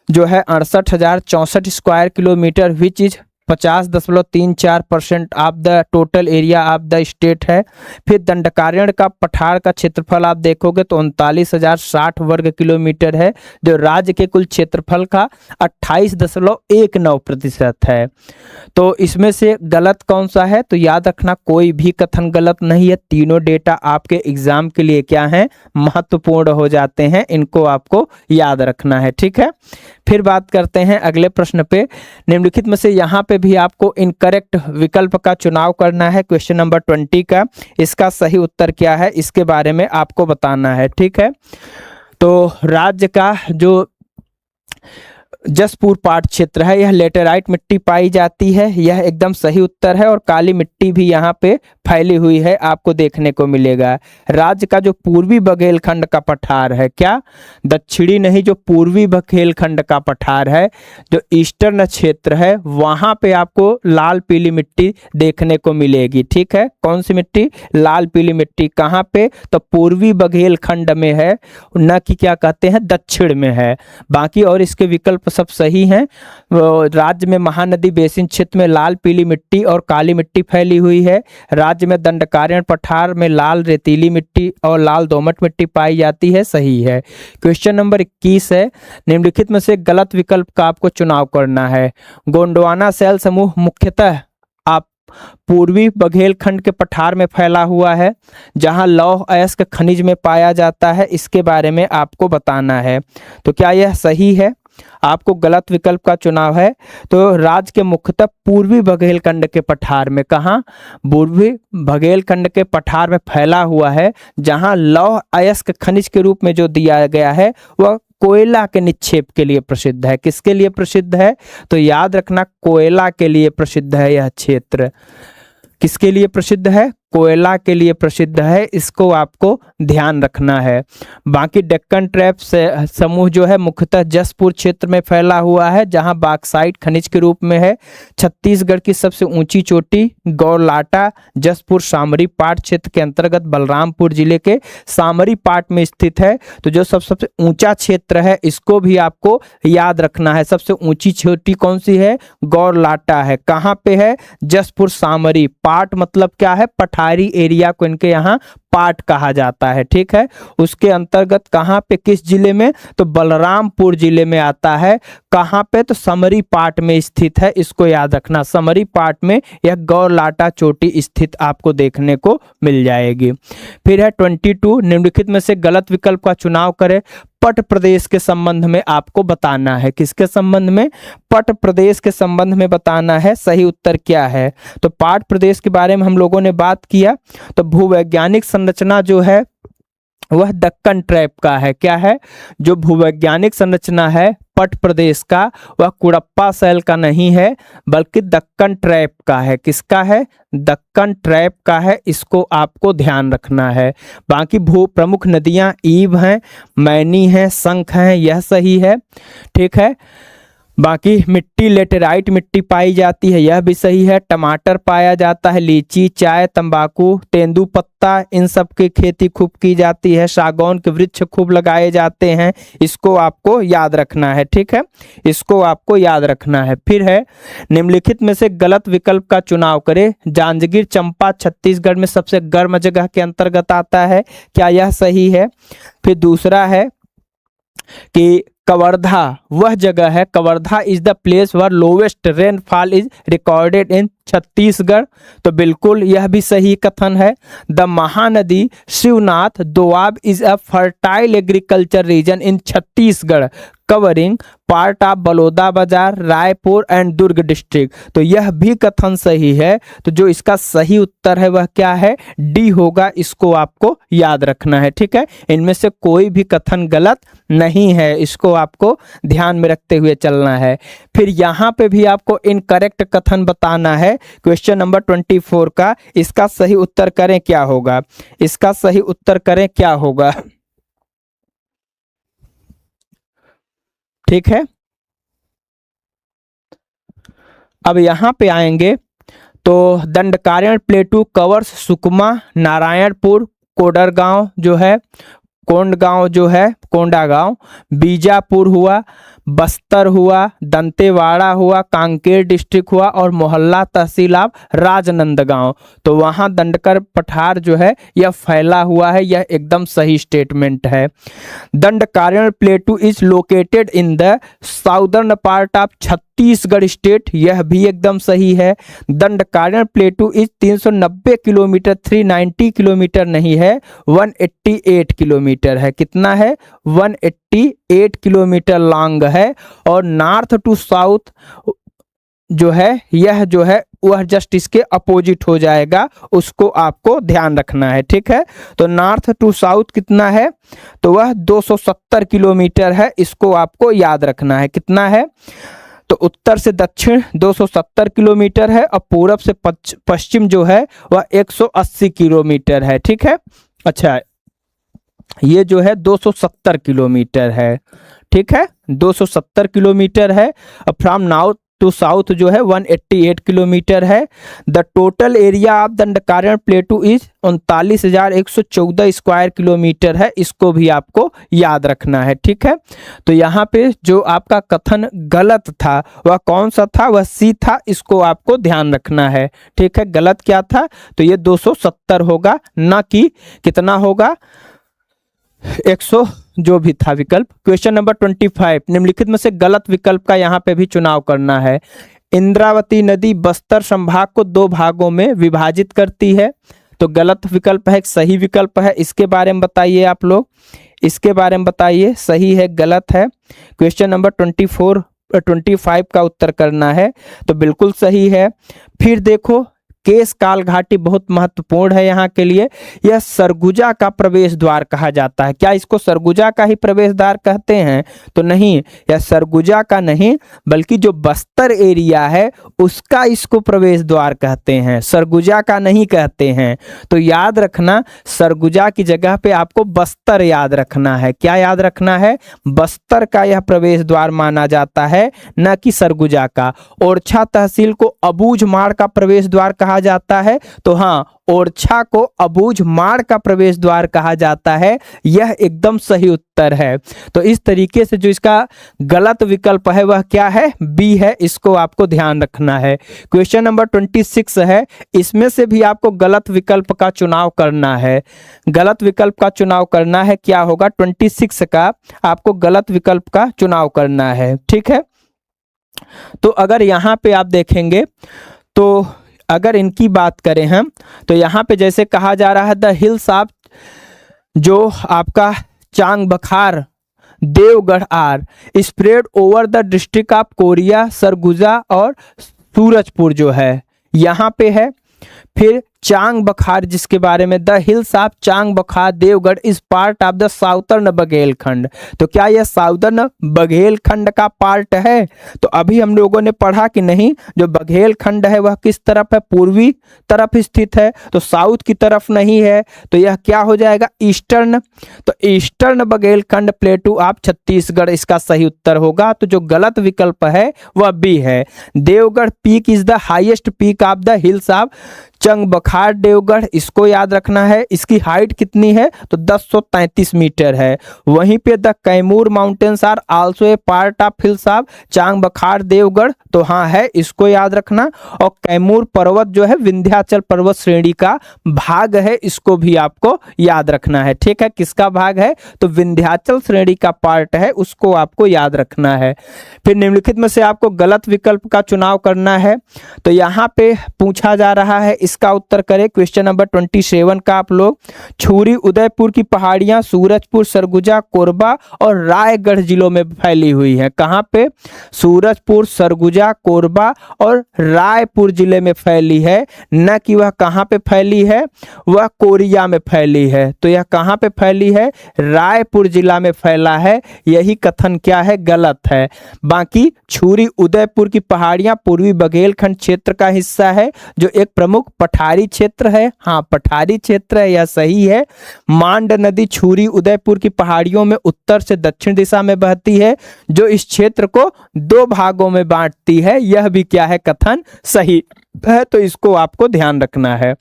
जो है 68,064 square kilometre which is 50.34% of the total area of the state है। फिर दंडकारण्य का पठार का क्षेत्रफल आप देखोगे तो 39,060 वर्ग किलोमीटर है, जो राज्य के कुल क्षेत्रफल का 28.19% है। तो इसमें से गलत कौन सा है? तो याद रखना कोई भी कथन गलत नहीं है। तीनों डेटा आपके एग्जाम के लिए क्या है? महत्वपूर्ण हो जाते हैं, इनको आपको याद रखना है। ठीक है, फिर बात करते हैं अगले प्रश्न पे। निम्नलिखित में से यहाँ पे भी आपको इनकरेक्ट विकल्प का चुनाव करना है। क्वेश्चन नंबर 20 का इसका सही उत्तर क्या है इसके बारे में आपको बताना है। ठीक है, तो राज्य का जो जसपुर पाट क्षेत्र है यह लेटेराइट मिट्टी पाई जाती है, यह एकदम सही उत्तर है। और काली मिट्टी भी यहाँ पे फैली हुई है, आपको देखने को मिलेगा। राज्य का जो पूर्वी बघेलखंड का पठार है, क्या दक्षिणी नहीं, जो पूर्वी बघेलखंड का पठार है, जो ईस्टर्न क्षेत्र है, वहां पे आपको लाल पीली मिट्टी देखने को मिलेगी। ठीक है, कौन सी मिट्टी? लाल पीली मिट्टी। कहाँ पे? तो पूर्वी बघेलखंड में है, न कि क्या कहते हैं दक्षिण में है। बाकी और इसके विकल्प सब सही हैं। राज्य में महानदी बेसिन क्षेत्र में लाल पीली मिट्टी और काली मिट्टी फैली हुई है। राज्य में दंडकारण्य पठार में लाल रेतीली मिट्टी और लाल दोमट मिट्टी पाई जाती है, सही है। क्वेश्चन नंबर 21 है। निम्नलिखित में से गलत विकल्प का आपको चुनाव करना है। गोंडवाना शैल समूह मुख्यतः आप पूर्वी बघेलखंड के पठार में फैला हुआ है, जहां लौह अयस्क खनिज में पाया जाता है, इसके बारे में आपको बताना है। तो क्या यह सही है? आपको गलत विकल्प का चुनाव है। तो राज्य के मुख्यतः पूर्वी बघेलखंड के पठार में, कहाँ? पूर्वी बघेलखंड के पठार में फैला हुआ है, जहां लौह अयस्क खनिज के रूप में जो दिया गया है वह कोयला के निक्षेप के लिए प्रसिद्ध है। किसके लिए प्रसिद्ध है? तो याद रखना, कोयला के लिए प्रसिद्ध है यह क्षेत्र। किसके लिए प्रसिद्ध है? कोयला के लिए प्रसिद्ध है, इसको आपको ध्यान रखना है। बाकी डेक्कन ट्रैप से समूह जो है मुख्यतः जसपुर क्षेत्र में फैला हुआ है, जहां बॉक्साइट खनिज के रूप में है। छत्तीसगढ़ की सबसे ऊंची चोटी गौरलाटा जसपुर सामरी पाट क्षेत्र के अंतर्गत बलरामपुर जिले के सामरी पाट में स्थित है। तो जो सबसे ऊंचा क्षेत्र है इसको भी आपको याद रखना है। सबसे ऊंची चोटी कौन सी है? गौरलाटा है। कहाँ पे है? जसपुर सामरी। पाट मतलब क्या है? पठारी एरिया को इनके यहाँ पाट कहा जाता है। ठीक है, उसके अंतर्गत कहाँ पे, किस जिले में? तो बलरामपुर जिले में आता है। कहाँ पे? तो समरी पाट में स्थित है, इसको याद रखना। समरी पाट में यह गौरलाटा चोटी स्थित आपको देखने को मिल जाएगी। फिर है 22, निम्नलिखित में से गलत विकल्प का चुनाव करें। पट प्रदेश के संबंध में आपको बताना है। किसके संबंध में? पट प्रदेश के संबंध में बताना है। सही उत्तर क्या है? तो पाट प्रदेश के बारे में हम लोगों ने बात किया। तो भूवैज्ञानिक संरचना जो है वह दक्कन ट्रैप का है। क्या है? जो भूवैज्ञानिक संरचना है पट प्रदेश का, वह कुड़प्पा शैल का नहीं है, बल्कि दक्कन ट्रैप का है। किसका है? दक्कन ट्रैप का है, इसको आपको ध्यान रखना है। बाकी भू प्रमुख नदियां ईब हैं, मैनी हैं, शंख हैं, यह सही है। ठीक है, बाकी मिट्टी लेटेराइट मिट्टी पाई जाती है, यह भी सही है। टमाटर पाया जाता है, लीची, चाय, तंबाकू, तेंदुपत्ता, इन सब की खेती खूब की जाती है। सागौन के वृक्ष खूब लगाए जाते हैं, इसको आपको याद रखना है। ठीक है, इसको आपको याद रखना है। फिर है निम्नलिखित में से गलत विकल्प का चुनाव करें। जांजगीर चंपा छत्तीसगढ़ में सबसे गर्म जगह के अंतर्गत आता है, क्या यह सही है? फिर दूसरा है कि कवर्धा वह जगह है, Kawardha is the place where lowest rainfall is recorded in Chhattisgarh, तो बिल्कुल यह भी सही कथन है। The Mahanadi Shivnath doab is a fertile agriculture region in Chhattisgarh covering part of Baloda Bazar, Raipur and Durg district, तो यह भी कथन सही है। तो जो इसका सही उत्तर है वह क्या है? डी होगा, इसको आपको याद रखना है। ठीक है, इनमें से कोई भी कथन गलत नहीं है, इसको आपको ध्यान में रखते हुए चलना है। फिर यहाँ पे भी आपको इनकरेक्ट कथन बताना है। क्वेश्चन नंबर 24 का इसका सही उत्तर करें क्या होगा? इसका सही उत्तर करें क्या होगा? ठीक है, अब यहां पे आएंगे तो दंडकारण्य प्लेटू कवर्स सुकमा, नारायणपुर, कोडरगांव जो है, कोंडगांव जो है, कोंडागांव, बीजापुर हुआ, बस्तर हुआ, दंतेवाड़ा हुआ, कांकेर डिस्ट्रिक्ट हुआ और मोहल्ला तहसील ऑफ राजनंदगांव। तो वहां दंडकर पठार जो है यह फैला हुआ है, यह एकदम सही स्टेटमेंट है। Dandakaranya प्लेटू is located in the southern part of Chhattisgarh state, यह भी एकदम सही है। दंडकारण्य प्लेटू इज 390 किलोमीटर, 390 किलोमीटर नहीं है, 188 किलोमीटर है। कितना है? 188 किलोमीटर लॉन्ग है। और नॉर्थ टू साउथ जो है यह जो है वह जस्ट इसके अपोजिट हो जाएगा, उसको आपको ध्यान रखना है। ठीक है, तो नॉर्थ टू साउथ कितना है? तो वह 270 किलोमीटर है, इसको आपको याद रखना है। कितना है? तो उत्तर से दक्षिण 270 किलोमीटर है और पूरब से पश्चिम जो है वह 180 किलोमीटर है। ठीक है, अच्छा ये जो है 270 किलोमीटर है। ठीक है, 270 किलोमीटर है। फ्रॉम नॉर्थ टू साउथ जो है 188 किलोमीटर है। The total area of Dandakaranya प्लेटू is 39,114 square kilometre है, इसको भी आपको याद रखना है। ठीक है, तो यहाँ पे जो आपका कथन गलत था वह कौन सा था? वह सी था, इसको आपको ध्यान रखना है। ठीक है, गलत क्या था? तो ये 270 होगा, ना कि कितना होगा? 100 जो भी था विकल्प। क्वेश्चन नंबर 25, निम्नलिखित में से गलत विकल्प का यहाँ पे भी चुनाव करना है। इंद्रावती नदी बस्तर संभाग को 2 भागों में विभाजित करती है, तो गलत विकल्प है, सही विकल्प है, इसके बारे में बताइए आप लोग, इसके बारे में बताइए, सही है गलत है। क्वेश्चन नंबर 25 का उत्तर करना है, तो बिल्कुल सही है। फिर देखो केश काल घाटी बहुत महत्वपूर्ण है यहाँ के लिए। यह सरगुजा का प्रवेश द्वार कहा जाता है। क्या इसको सरगुजा का ही प्रवेश द्वार कहते हैं? तो नहीं, यह सरगुजा का नहीं बल्कि जो बस्तर एरिया है उसका इसको प्रवेश द्वार कहते हैं, सरगुजा का नहीं कहते हैं। तो याद रखना, सरगुजा की जगह पे आपको बस्तर याद रखना है। क्या याद रखना है? बस्तर का यह प्रवेश द्वार माना जाता है, न कि सरगुजा का। ओरछा तहसील को अबूझमाड़ का प्रवेश द्वार कहा जाता है। तो हाँ, ओरछा को अबूझमाड़ का प्रवेश द्वार कहा जाता है, यह एकदम सही उत्तर है। तो इस तरीके से जो इसका गलत विकल्प है वह क्या है? बी है। इसको आपको ध्यान रखना है। क्वेश्चन नंबर 26 है, इसमें से भी आपको गलत विकल्प का चुनाव करना है। गलत विकल्प का चुनाव करना है, क्या होगा? 26 का आपको गलत विकल्प का चुनाव करना है, ठीक है। तो अगर यहाँ पे आप देखेंगे तो अगर इनकी बात करें हम, तो यहाँ पे जैसे कहा जा रहा है द हिल्स ऑफ जो आपका Chang Bhakar Devgarh are spread over the district of Koriya, Surguja और सूरजपुर जो है यहाँ पे है। फिर चांग बखार जिसके बारे में, the hills of Chang Bhakar Devgarh is part of the southern Baghelkhand. तो क्या यह साउथर्न बघेलखंड का पार्ट है? तो अभी हम लोगों ने पढ़ा कि नहीं, जो बघेलखंड है वह किस तरफ है? पूर्वी तरफ स्थित है, तो साउथ की तरफ नहीं है। तो यह क्या हो जाएगा? ईस्टर्न। तो ईस्टर्न बघेलखंड प्लेटू ऑफ छत्तीसगढ़ इसका सही उत्तर होगा। तो जो गलत विकल्प है वह बी है। Devgarh peak is the highest peak of the hills of Chang Bhakar Deogarh, इसको याद रखना है। इसकी हाइट कितनी है? तो 1033 मीटर है। वहीं पे the Kaimur mountains are also a part of hills of Chang Bhakar Deogarh, तो हाँ है, इसको याद रखना। और कैमूर पर्वत जो है विंध्याचल पर्वत श्रेणी का भाग है, इसको भी आपको याद रखना है, ठीक है। किसका भाग है? तो विंध्याचल श्रेणी का पार्ट है, उसको आपको याद रखना है। फिर निम्नलिखित में से आपको गलत विकल्प का चुनाव करना है। तो यहाँ पे पूछा जा रहा है, इसका उत्तर करें। क्वेश्चन नंबर 27 का आप लोग, छुरी उदयपुर की पहाड़ियां सूरजपुर, सरगुजा, कोरबा और रायगढ़ जिलों में फैली हुई हैं। कहां पे? सूरजपुर, सरगुजा, कोरबा और रायपुर जिले में फैली है, न कि वह कहां पे फैली है, वह कोरिया में फैली है। तो यह कहां पे फैली है? रायपुर जिला में फैला है। यही कथन क्या है? गलत है। बाकी छुरी उदयपुर की पहाड़ियां पूर्वी बघेलखंड क्षेत्र का हिस्सा है, जो एक प्रमुख पठारी क्षेत्र है। हाँ, पठारी क्षेत्र है, यह सही है। मांड नदी छुरी उदयपुर की पहाड़ियों में उत्तर से दक्षिण दिशा में बहती है, जो इस क्षेत्र को दो भागों में बांटती है। यह भी क्या है? कथन सही है। तो इसको आपको ध्यान रखना है।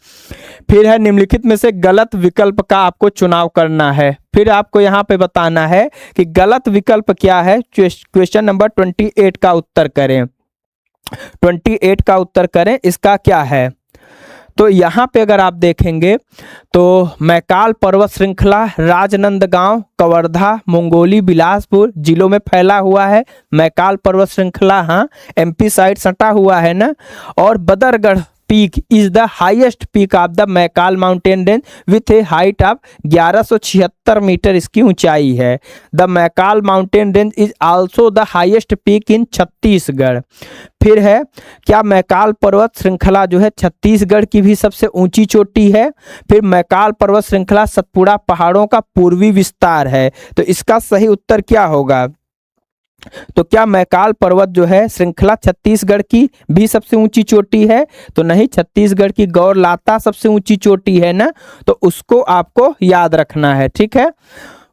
फिर है, निम्नलिखित में से गलत विकल्प का आपको चुनाव करना है। फिर आपको यहाँ पे बताना है कि गलत विकल्प क्या है। क्वेश्चन नंबर 28 का उत्तर करें। 28 का उत्तर करें, इसका क्या है? तो यहाँ पे अगर आप देखेंगे तो मैकाल पर्वत श्रृंखला राजनंदगांव, कवर्धा, मंगोली, बिलासपुर जिलों में फैला हुआ है। मैकाल पर्वत श्रृंखला, हाँ, एमपी साइड सटा हुआ है ना। और Badargarh peak is the highest peak of the Maikal mountain range with a height of 1176 metre इसकी ऊंचाई है। The Maikal mountain range is also the highest peak in Chhattisgarh. फिर है, क्या मैकाल पर्वत श्रृंखला जो है छत्तीसगढ़ की भी सबसे ऊंची चोटी है? फिर मैकाल पर्वत श्रृंखला सतपुड़ा पहाड़ों का पूर्वी विस्तार है। तो इसका सही उत्तर क्या होगा? तो क्या मैकाल पर्वत जो है श्रृंखला छत्तीसगढ़ की भी सबसे ऊंची चोटी है? तो नहीं, छत्तीसगढ़ की गौरलाता सबसे ऊंची चोटी है ना। तो उसको आपको याद रखना है, ठीक है,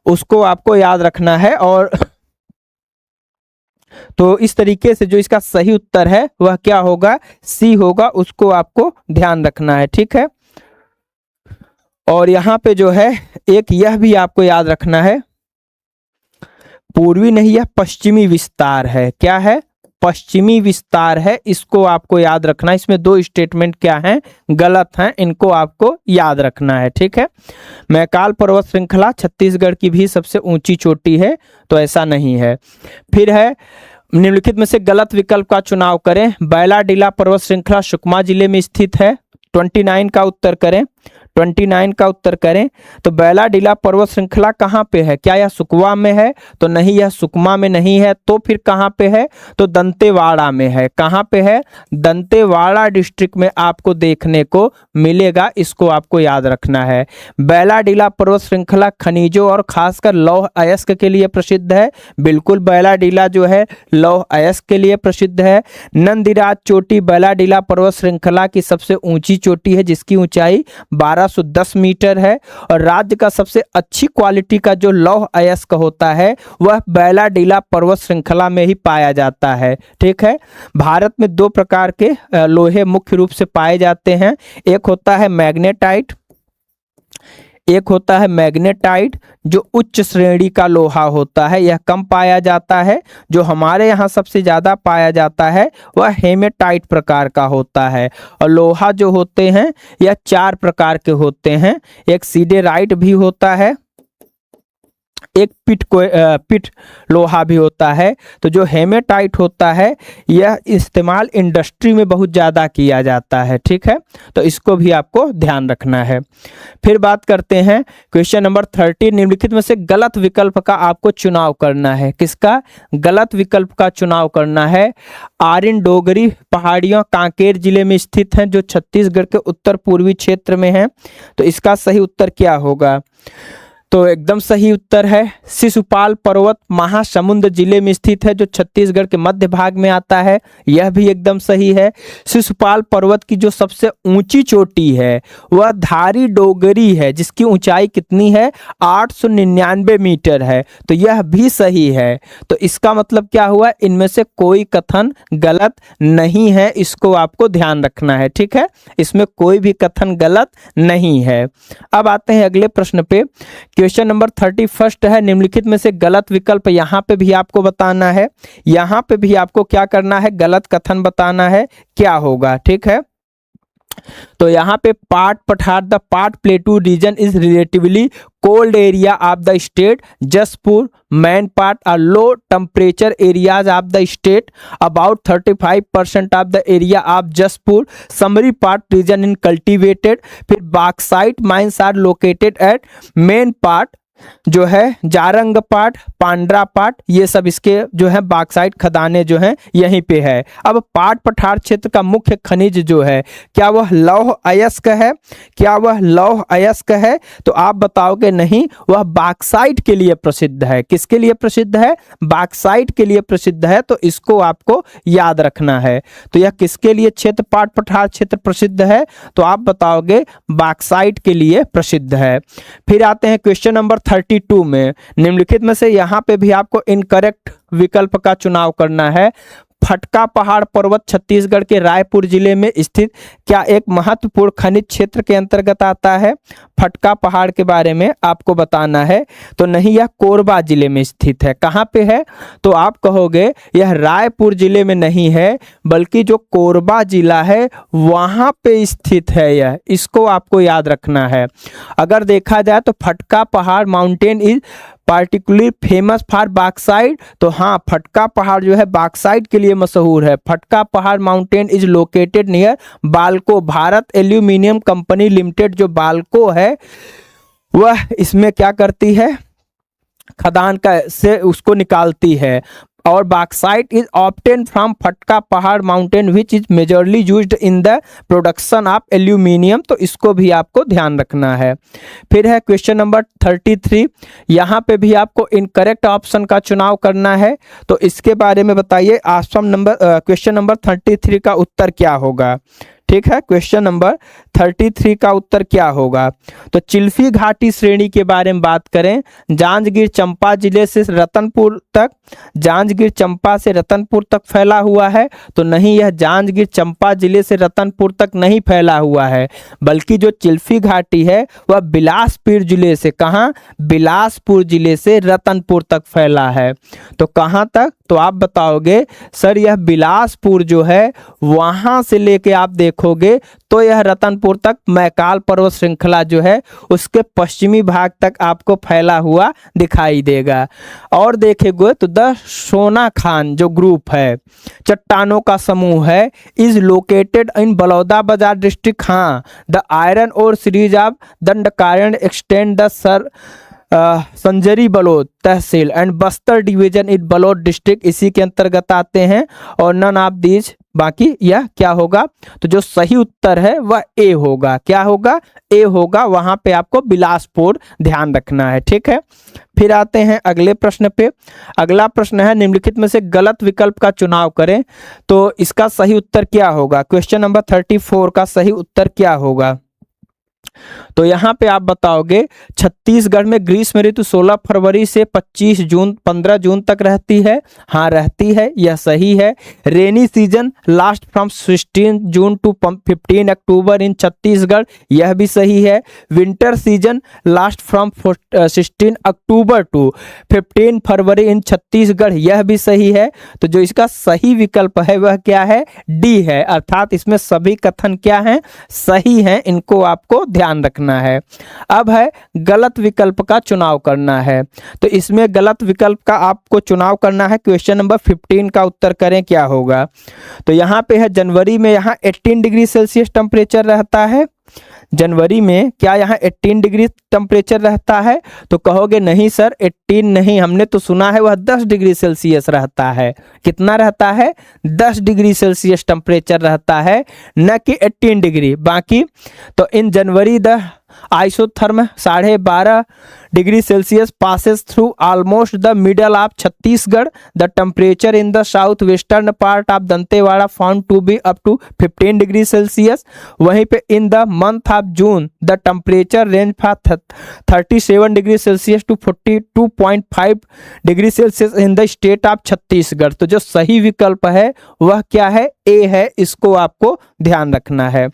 उसको आपको याद रखना है। और तो इस तरीके से जो इसका सही उत्तर है वह क्या होगा? सी होगा, उसको आपको ध्यान रखना है, ठीक है। और यहाँ पे जो है एक यह भी आपको याद रखना है, पूर्वी नहीं, यह पश्चिमी विस्तार है। क्या है? पश्चिमी विस्तार है, इसको आपको याद रखना है। इसमें दो स्टेटमेंट क्या हैं? गलत हैं, इनको आपको याद रखना है, ठीक है। मैकाल पर्वत श्रृंखला छत्तीसगढ़ की भी सबसे ऊंची चोटी है, तो ऐसा नहीं है। फिर है, निम्नलिखित में से गलत विकल्प का चुनाव करें। बैलाडीला पर्वत श्रृंखला सुकमा जिले में स्थित है। 29 का उत्तर करें। 29 का उत्तर करें तो बैलाडीला पर्वत श्रृंखला कहाँ पे है? क्या यह सुकमा में है? तो नहीं, यह सुकमा में नहीं है। तो फिर कहाँ पे है? तो दंतेवाड़ा में है। कहाँ पे है? दंतेवाड़ा डिस्ट्रिक्ट में आपको देखने को मिलेगा, इसको आपको याद रखना है। बैलाडीला पर्वत श्रृंखला खनिजों और खासकर लौह अयस्क के लिए प्रसिद्ध है। बिल्कुल, बैलाडीला जो है लौह अयस्क के लिए प्रसिद्ध है। नंदिराज चोटी बैलाडीला पर्वत श्रृंखला की सबसे ऊंची चोटी है, जिसकी ऊंचाई 1210 मीटर है। और राज्य का सबसे अच्छी क्वालिटी का जो लौह अयस्क होता है वह बैलाडीला पर्वत श्रृंखला में ही पाया जाता है। ठीक है, भारत में दो प्रकार के लोहे मुख्य रूप से पाए जाते हैं। एक होता है मैग्नेटाइट, एक होता है मैग्नेटाइट जो उच्च श्रेणी का लोहा होता है, यह कम पाया जाता है। जो हमारे यहाँ सबसे ज़्यादा पाया जाता है वह हेमेटाइट प्रकार का होता है। और लोहा जो होते हैं यह 4 प्रकार के होते हैं। एक सीडेराइट भी होता है, एक पिट लोहा भी होता है। तो जो हेमेटाइट होता है यह इस्तेमाल इंडस्ट्री में बहुत ज़्यादा किया जाता है। ठीक है, तो इसको भी आपको ध्यान रखना है। फिर बात करते हैं क्वेश्चन नंबर 30। निम्नलिखित में से गलत विकल्प का आपको चुनाव करना है। किसका गलत विकल्प का चुनाव करना है? आर्यन डोगरी पहाड़ियाँ कांकेर जिले में स्थित हैं, जो छत्तीसगढ़ के उत्तर पूर्वी क्षेत्र में है। तो इसका सही उत्तर क्या होगा? तो एकदम सही उत्तर है शिशुपाल पर्वत महासमुंद जिले में स्थित है, जो छत्तीसगढ़ के मध्य भाग में आता है। यह भी एकदम सही है। शिशुपाल पर्वत की जो सबसे ऊंची चोटी है वह धारी डोगरी है, जिसकी ऊंचाई कितनी है? 899 मीटर है। तो यह भी सही है। तो इसका मतलब क्या हुआ? इनमें से कोई कथन गलत नहीं है, इसको आपको ध्यान रखना है। ठीक है, इसमें कोई भी कथन गलत नहीं है। अब आते हैं अगले प्रश्न पे। क्वेश्चन नंबर 31 है। निम्नलिखित में से गलत विकल्प यहाँ पे भी आपको बताना है। यहाँ पे भी आपको क्या करना है? गलत कथन बताना है, क्या होगा। ठीक है, तो यहाँ पे पाट पठार the Pat plateau region is relatively cold area of the state. Jashpur main part are low temperature areas of the state. About 35% of the area of Jashpur Samri part region in cultivated. फिर bauxite mines are located at main part जो है जारंग पाट, पांड्रा पाट, ये सब इसके जो है बॉक्साइट खदानें जो हैं यहीं पे है। अब पाट पठार क्षेत्र का मुख्य खनिज जो है, क्या वह लौह अयस्क है? क्या वह लौह अयस्क है? तो आप बताओगे नहीं, वह बॉक्साइट के लिए प्रसिद्ध है। किसके लिए प्रसिद्ध है? बॉक्साइट के लिए प्रसिद्ध है। तो इसको आपको याद रखना है। तो यह किसके लिए क्षेत्र पाट पठार क्षेत्र प्रसिद्ध है? तो आप बताओगे बॉक्साइट के लिए प्रसिद्ध है। फिर आते हैं क्वेश्चन नंबर 32 में। निम्नलिखित में से यहाँ पे भी आपको इनकरेक्ट विकल्प का चुनाव करना है। फटका पहाड़ पर्वत छत्तीसगढ़ के रायपुर जिले में स्थित क्या एक महत्वपूर्ण खनिज क्षेत्र के अंतर्गत आता है? फटका पहाड़ के बारे में आपको बताना है। तो नहीं, यह कोरबा जिले में स्थित है। कहाँ पे है? तो आप कहोगे यह रायपुर जिले में नहीं है, बल्कि जो कोरबा जिला है वहाँ पे स्थित है यह। इसको आपको याद रखना है। अगर देखा जाए तो फटका पहाड़ mountain is particularly famous for bauxite. तो हाँ, फटका पहाड़ जो है बॉक्साइट के लिए मशहूर है। फटका पहाड़ mountain is located near Balco. Bharat aluminium company limited जो बाल्को है वह इसमें क्या करती है? खदान का से उसको निकालती है। और बॉक्साइट इज ऑब्टेन फ्रॉम फटका पहाड़ mountain which is majorly used in the production of aluminium. तो इसको भी आपको ध्यान रखना है। फिर है क्वेश्चन नंबर 33। यहाँ पे भी आपको इनकरेक्ट ऑप्शन का चुनाव करना है। तो इसके बारे में बताइए, क्वेश्चन नंबर 33 का उत्तर क्या होगा? ठीक है, क्वेश्चन नंबर 33 का उत्तर क्या होगा? तो चिल्फी घाटी श्रेणी के बारे में बात करें। जांजगीर चंपा जिले से रतनपुर तक, जांजगीर चंपा से रतनपुर तक फैला हुआ है। तो नहीं, यह जांजगीर चंपा जिले से रतनपुर तक नहीं फैला हुआ है, बल्कि जो चिल्फी घाटी है वह बिलासपुर जिले से, कहाँ? बिलासपुर जिले से रतनपुर तक फैला है। तो कहाँ तक? तो आप बताओगे सर यह बिलासपुर जो है वहां से लेके आप देखोगे तो यह रतनपुर तक मैकाल पर्वत श्रृंखला जो है उसके पश्चिमी भाग तक आपको फैला हुआ दिखाई देगा। और देखेंगे तो द सोना खान जो ग्रुप है, चट्टानों का समूह है, इज लोकेटेड इन बलौदा बाजार डिस्ट्रिक्ट। हाँ, द आयरन और series of Dandakaranya extend the Sanjari Balod tehsil and Bastar division in Balod district, इसी के अंतर्गत आते हैं। और नन ऑफ दीज, बाकी यह क्या होगा, तो जो सही उत्तर है वह ए होगा। क्या होगा, ए होगा। वहां पे आपको बिलासपुर ध्यान रखना है, ठीक है। फिर आते हैं अगले प्रश्न पे। अगला प्रश्न है निम्नलिखित में से गलत विकल्प का चुनाव करें, तो इसका सही उत्तर क्या होगा। क्वेश्चन नंबर 34 का सही उत्तर क्या होगा, तो यहाँ पे आप बताओगे छत्तीसगढ़ में ग्रीष्म ऋतु 16 फरवरी से 15 जून तक रहती है। हाँ, रहती है, यह सही है। Rainy season last from 16 June to 15 October in Chhattisgarh, यह भी सही है। Winter season last from 16 October to 15 February in Chhattisgarh, यह भी सही है। तो जो इसका सही विकल्प है वह क्या है, डी है। अर्थात इसमें सभी कथन क्या हैं, सही हैं, इनको आपको ध्यान रखना है। अब है गलत विकल्प का चुनाव करना है, तो इसमें गलत विकल्प का आपको चुनाव करना है। क्वेश्चन नंबर 15 का उत्तर करें, क्या होगा। तो यहाँ पे है जनवरी में यहाँ 18 डिग्री सेल्सियस टेम्परेचर रहता है। जनवरी में क्या यहाँ 18 डिग्री टेम्परेचर रहता है, तो कहोगे नहीं सर 18 नहीं, हमने तो सुना है वह 10 डिग्री सेल्सियस रहता है। कितना रहता है, 10 डिग्री सेल्सियस टेम्परेचर रहता है, न कि 18 डिग्री। बाकी तो in January the isotherm 12.5 degree Celsius passes through almost the middle of Chhattisgarh. The temperature in the south western part of Dantewada found to be up to 15 degree Celsius. वहीं पे in the month of June the temperature range from 37 degree Celsius to 42.5 degree Celsius in the state of Chhattisgarh. तो जो सही विकल्प है वह क्या है, ए है, इसको आपको ध्यान रखना है।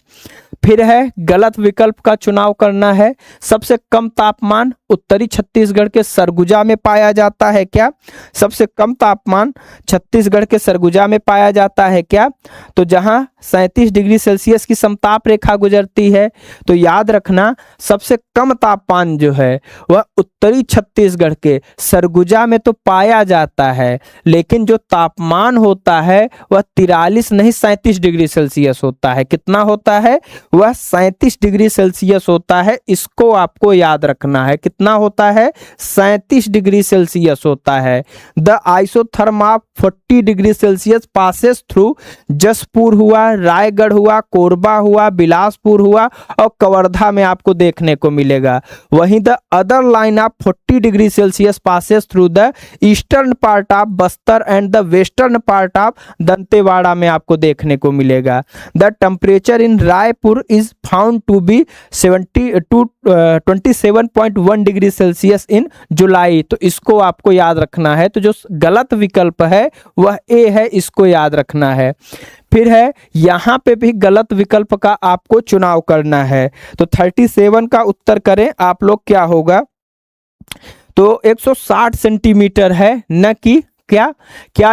फिर है गलत विकल्प का चुनाव करना है। सबसे कम तापमान उत्तरी छत्तीसगढ़ के सरगुजा में पाया जाता है क्या, सबसे कम तापमान छत्तीसगढ़ के सरगुजा में पाया जाता है क्या, तो जहां 37 डिग्री सेल्सियस की समताप रेखा गुजरती है। तो याद रखना सबसे कम तापमान जो है वह उत्तरी छत्तीसगढ़ के सरगुजा में तो पाया जाता है, लेकिन जो तापमान होता है वह 43 नहीं 37 डिग्री सेल्सियस होता है। कितना होता है, वह 37 डिग्री सेल्सियस होता है। इसको आपको याद रखना है, कितना होता है, 37 डिग्री सेल्सियस होता है। The isotherm of 40 degree Celsius passes through Jashpur हुआ, रायगढ़ हुआ, कोरबा हुआ, बिलासपुर हुआ और कवर्धा में आपको देखने को मिलेगा। वहीं the other line of 40 degree Celsius passes through the eastern part of Bastar and the western part of Dantewada में आपको देखने को मिलेगा। The temperature in Raipur is found to be 27.1 degree Celsius in July. तो इसको आपको याद रखना है। तो जो गलत विकल्प है वह ए है, इसको याद रखना है। फिर है यहाँ पे भी गलत विकल्प का आपको चुनाव करना है। तो 37 का उत्तर करें आप लोग, क्या होगा, तो 160 सेंटीमीटर है, न कि क्या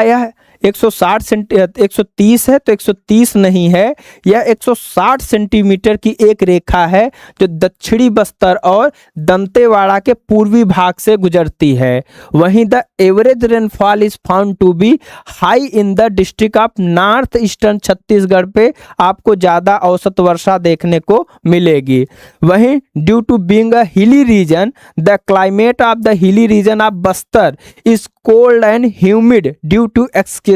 यह 130 है, तो 130 नहीं है, यह 160 सेंटीमीटर की एक रेखा है जो दक्षिणी बस्तर और दंतेवाड़ा के पूर्वी भाग से गुजरती है। वहीं the average rainfall is found to be high in the district of north eastern Chhattisgarh पे आपको ज़्यादा औसत वर्षा देखने को मिलेगी। वहीं due to being a hilly region the climate of the hilly region of Bastar is cold and humid due to excessive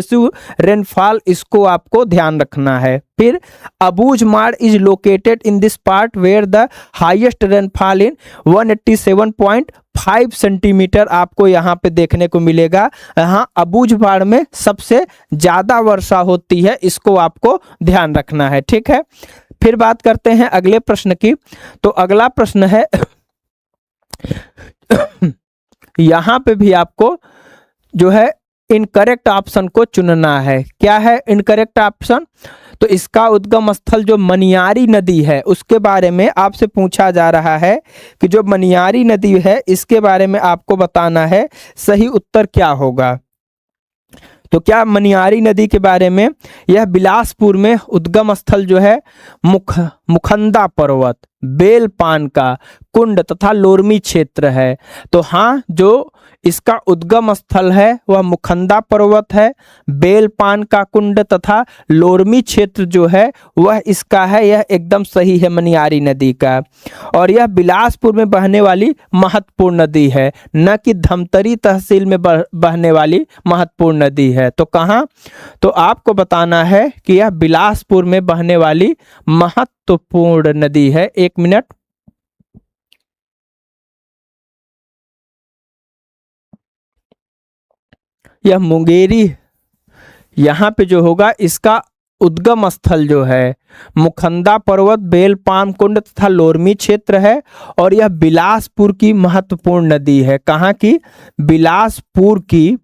rainfall, इसको आपको ध्यान रखना है। फिर Abujhmarh is located in this part where the highest rainfall in 187.5 centimetre आपको यहाँ पे देखने को मिलेगा। यहाँ अबूझमाड़ में सबसे ज्यादा वर्षा होती है, इसको आपको ध्यान रखना है, ठीक है। फिर बात करते हैं अगले प्रश्न की। तो अगला प्रश्न है यहाँ पे भी आपको जो है इनकरेक्ट ऑप्शन को चुनना है। क्या है इनकरेक्ट ऑप्शन, तो इसका उद्गम स्थल जो मनियारी नदी है उसके बारे में आपसे पूछा जा रहा है कि जो मनियारी नदी है इसके बारे में आपको बताना है सही उत्तर क्या होगा। तो क्या मनियारी नदी के बारे में, यह बिलासपुर में उद्गम स्थल जो है मुखंदा पर्वत, बेलपान का कुंड तथा लोरमी क्षेत्र है। तो हाँ, जो इसका उद्गम स्थल है वह मुखंदा पर्वत है, बेलपान का कुंड तथा लोरमी क्षेत्र जो है वह इसका है। यह एकदम सही है मनियारी नदी का। और यह बिलासपुर में बहने वाली महत्वपूर्ण नदी है, न कि धमतरी तहसील में बहने वाली महत्वपूर्ण नदी है। तो कहाँ, तो आपको बताना है कि यह बिलासपुर में बहने वाली महत्वपूर्ण नदी है। 1 मिनट। यह मुंगेरी, यहाँ पे जो होगा इसका उद्गम स्थल जो है मुखंदा पर्वत, बेलपाम कुंड तथा लोरमी क्षेत्र है। और यह बिलासपुर की महत्वपूर्ण नदी है। कहाँ की? बिलासपुर की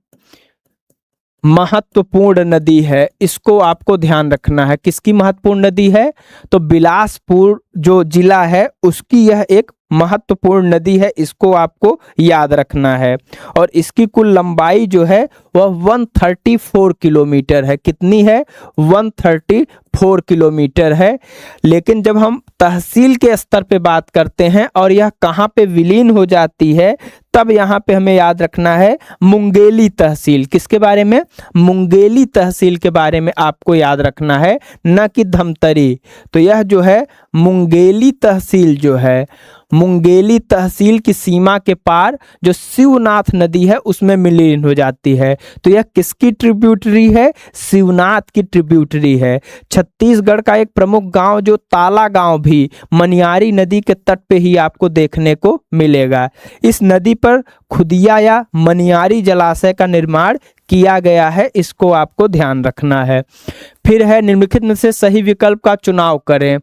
महत्वपूर्ण नदी है। इसको आपको ध्यान रखना है। किसकी महत्वपूर्ण नदी है? तो बिलासपुर जो जिला है उसकी यह एक महत्वपूर्ण नदी है। इसको आपको याद रखना है। और इसकी कुल लंबाई जो है वह 134 किलोमीटर है। कितनी है? 134 किलोमीटर है। लेकिन जब हम तहसील के स्तर पे बात करते हैं और यह कहाँ पे विलीन हो जाती है, तब यहाँ पे हमें याद रखना है मुंगेली तहसील। किसके बारे में? मुंगेली तहसील के बारे में आपको याद रखना है, न कि धमतरी। तो यह जो है मुंगेली तहसील जो है, मुंगेली तहसील की सीमा के पार जो शिवनाथ नदी है उसमें विलीन हो जाती है। तो यह किसकी ट्रिब्यूटरी है? शिवनाथ की ट्रिब्यूटरी है। छत्तीसगढ़ का एक प्रमुख गांव जो ताला गांव भी मनियारी नदी के तट पे ही आपको देखने को मिलेगा। इस नदी पर खुदिया या मनियारी जलाशय का निर्माण किया गया है। इसको आपको ध्यान रखना है। फिर है निम्नलिखित में से सही विकल्प का चुनाव करें।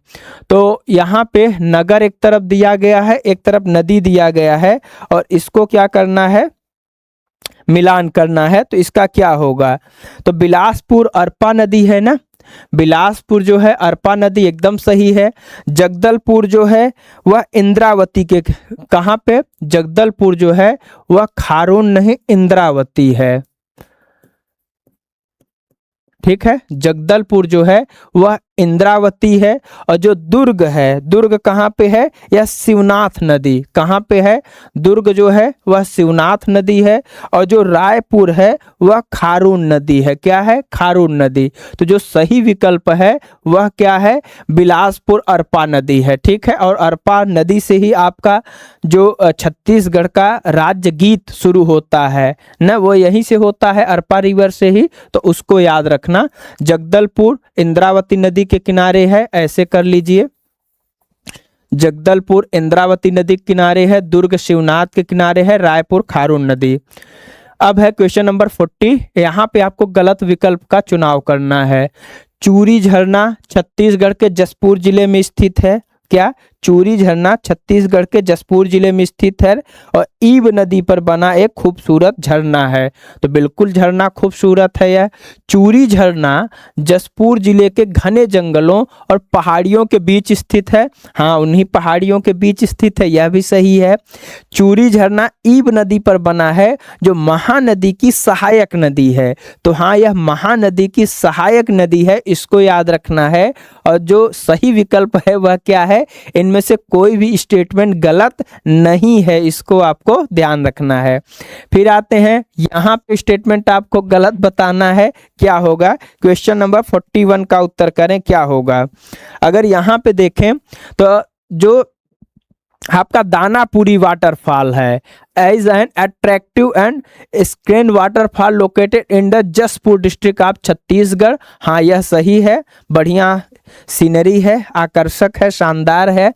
तो यहाँ पे नगर एक तरफ दिया गया है, एक तरफ नदी दिया गया है, और इसको क्या करना है? मिलान करना है। तो इसका क्या होगा? तो बिलासपुर अरपा नदी है ना, बिलासपुर जो है अरपा नदी एकदम सही है। जगदलपुर जो है वह इंद्रावती के, कहाँ पे? जगदलपुर जो है वह खारून नहीं इंद्रावती है। ठीक है, जगदलपुर जो है वह इंद्रावती है। और जो दुर्ग है, दुर्ग कहाँ पे है? यह शिवनाथ नदी। कहाँ पे है? दुर्ग जो है वह शिवनाथ नदी है। और जो रायपुर है वह खारून नदी है। क्या है? खारून नदी। तो जो सही विकल्प है वह क्या है? बिलासपुर अरपा नदी है। ठीक है, और अरपा नदी से ही आपका जो छत्तीसगढ़ का राज्य गीत शुरू होता है ना, वो यहीं से होता है, अरपा रिवर से ही। तो उसको याद रखना। जगदलपुर इंद्रावती नदी के किनारे है, ऐसे कर लीजिए। जगदलपुर इंद्रावती नदी के किनारे है, दुर्ग शिवनाथ के किनारे है, रायपुर खारून नदी। अब है क्वेश्चन नंबर 40। यहाँ पे आपको गलत विकल्प का चुनाव करना है। चूरी झरना छत्तीसगढ़ के जसपुर जिले में स्थित है। क्या? चूरी झरना छत्तीसगढ़ के जसपुर जिले में स्थित है और ईब नदी पर बना एक खूबसूरत झरना है। तो बिल्कुल झरना खूबसूरत है। यह चूरी झरना जसपुर जिले के घने जंगलों और पहाड़ियों के बीच स्थित है। हाँ, उन्हीं पहाड़ियों के बीच स्थित है, यह भी सही है। चूरी झरना ईब नदी पर बना है जो महानदी की सहायक नदी है। तो हाँ, यह महानदी की सहायक नदी है, इसको याद रखना है। और जो सही विकल्प है वह क्या है? इनमें से कोई भी स्टेटमेंट गलत नहीं है, इसको आपको ध्यान रखना है। फिर आते हैं यहाँ पे स्टेटमेंट आपको गलत बताना है। क्या होगा? क्वेश्चन नंबर 41 का उत्तर करें, क्या होगा? अगर यहाँ पे देखें तो जो आपका दानापुरी वाटरफॉल है, as an attractive and screen waterfall located in the Jashpur district of Chhattisgarh. हाँ, यह सही है। बढ़िया सीनरी है, आकर्षक है, शानदार है।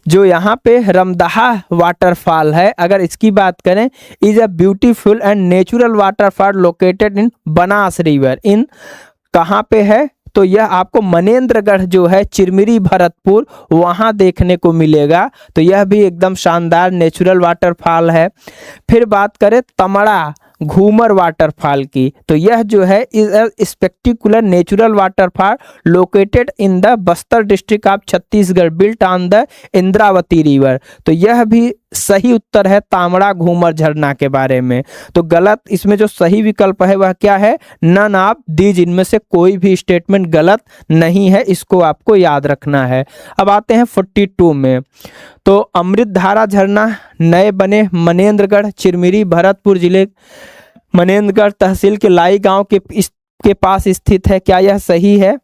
जो यहाँ पे रमदाहा वाटरफॉल है, अगर इसकी बात करें, is a beautiful and natural waterfall located in Banas river. इन कहाँ पे है? तो यह आपको मनेन्द्रगढ़ जो है चिरमिरी भरतपुर वहाँ देखने को मिलेगा। तो यह भी एकदम शानदार नेचुरल वाटरफॉल है। फिर बात करें तमड़ा घूमर वाटरफॉल की। तो यह जो है is a spectacular natural waterfall located in the Bastar district of Chhattisgarh built on the Indravati river. तो यह भी सही उत्तर है तामड़ा घूमर झरना के बारे में। तो गलत, इसमें जो सही विकल्प है वह क्या है, नन ऑफ दीज, इनमें से कोई भी स्टेटमेंट गलत नहीं है, इसको आपको याद रखना है। अब आते हैं 42 में। तो अमृत धारा झरना नए बने मनेन्द्रगढ़ चिरमिरी भरतपुर जिले मनेन्द्रगढ़ तहसील के लाई गांव के पास स्थित है, क्या यह सही है?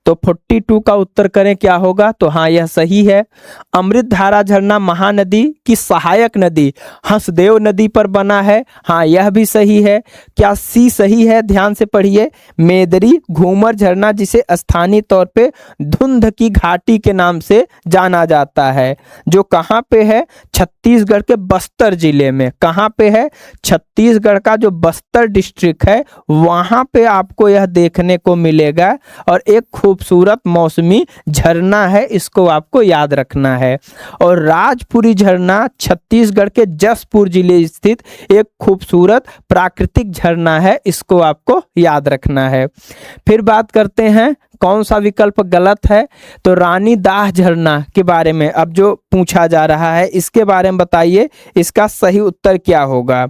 तो 42 का उत्तर करें क्या होगा, तो हाँ यह सही है। अमृत धारा झरना महानदी की सहायक नदी हंसदेव नदी पर बना है, हाँ यह भी सही है। क्या सी सही है, ध्यान से पढ़िए। मेदरी घूमर झरना जिसे स्थानीय तौर पे धुंध की घाटी के नाम से जाना जाता है, जो कहाँ पे है, छत्तीसगढ़ के बस्तर जिले में। कहाँ पे है, छत्तीसगढ़ का जो बस्तर डिस्ट्रिक्ट है वहां पे आपको यह देखने को मिलेगा, और एक खूबसूरत मौसमी झरना है, इसको आपको याद रखना है। और राजपुरी झरना छत्तीसगढ़ के जसपुर जिले स्थित एक खूबसूरत प्राकृतिक झरना है, इसको आपको याद रखना है। फिर बात करते हैं कौन सा विकल्प गलत है। तो रानी दाह झरना के बारे में अब जो पूछा जा रहा है इसके बारे में बताइए, इसका सही उत्तर क्या होगा।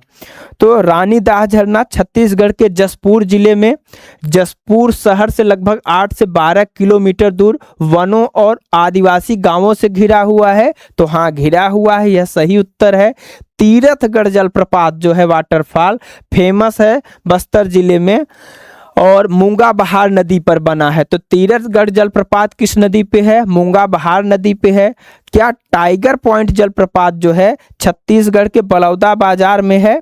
तो रानी दाह झरना छत्तीसगढ़ के जसपुर जिले में जसपुर शहर से लगभग 8 से 12 किलोमीटर दूर वनों और आदिवासी गांवों से घिरा हुआ है। तो हाँ घिरा हुआ है, यह सही उत्तर है। तीरथगढ़ जलप्रपात जो है वाटरफॉल फेमस है बस्तर जिले में और मूंगा बहार नदी पर बना है। तो तीरथगढ़ जलप्रपात किस नदी पे है, मूंगा बहार नदी पे है। क्या टाइगर पॉइंट जलप्रपात जो है छत्तीसगढ़ के बलौदा बाजार में है,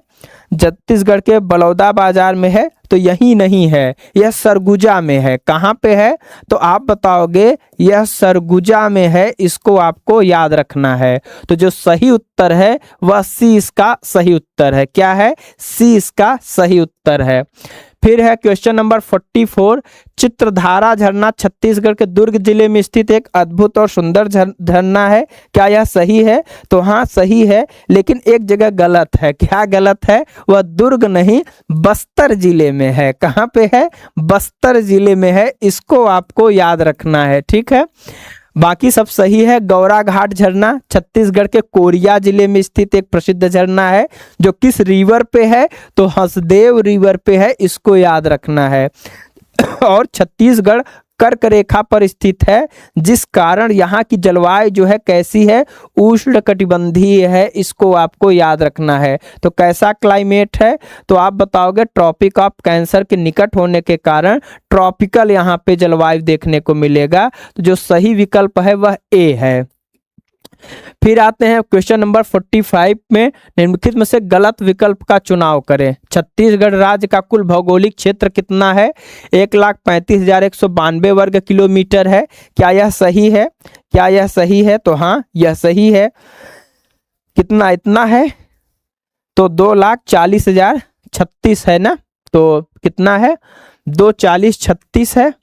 छत्तीसगढ़ के बलौदा बाजार में है? तो यही नहीं है, यह सरगुजा में है। कहाँ पे है, तो आप बताओगे यह सरगुजा में है, इसको आपको याद रखना है। तो जो सही उत्तर है वह सी इसका सही उत्तर है। क्या है, सी इसका सही उत्तर है। फिर है क्वेश्चन नंबर 44। चित्रधारा झरना छत्तीसगढ़ के दुर्ग जिले में स्थित एक अद्भुत और सुंदर झरना है, क्या यह सही है? तो हाँ सही है, लेकिन एक जगह गलत है। क्या गलत है, वह दुर्ग नहीं बस्तर जिले में है। कहाँ पे है, बस्तर जिले में है, इसको आपको याद रखना है, ठीक है। बाकी सब सही है। गौरा घाट झरना छत्तीसगढ़ के कोरिया जिले में स्थित एक प्रसिद्ध झरना है, जो किस रिवर पे है, तो हंसदेव रिवर पे है, इसको याद रखना है। और छत्तीसगढ़ कर्क रेखा पर स्थित है, जिस कारण यहाँ की जलवायु जो है कैसी है, उष्णकटिबंधीय है, इसको आपको याद रखना है। तो कैसा क्लाइमेट है, तो आप बताओगे ट्रॉपिक ऑफ कैंसर के निकट होने के कारण ट्रॉपिकल यहाँ पे जलवायु देखने को मिलेगा। तो जो सही विकल्प है वह ए है। फिर आते हैं क्वेश्चन नंबर 45 में, निम्नलिखित में से गलत विकल्प का चुनाव करें। छत्तीसगढ़ राज्य का कुल भौगोलिक क्षेत्र कितना है, 1,35,192 वर्ग किलोमीटर है, क्या यह सही है? क्या यह सही है? तो हाँ यह सही है। कितना, इतना है, तो 2,40,036 है ना, तो कितना है, 2,40,36 है,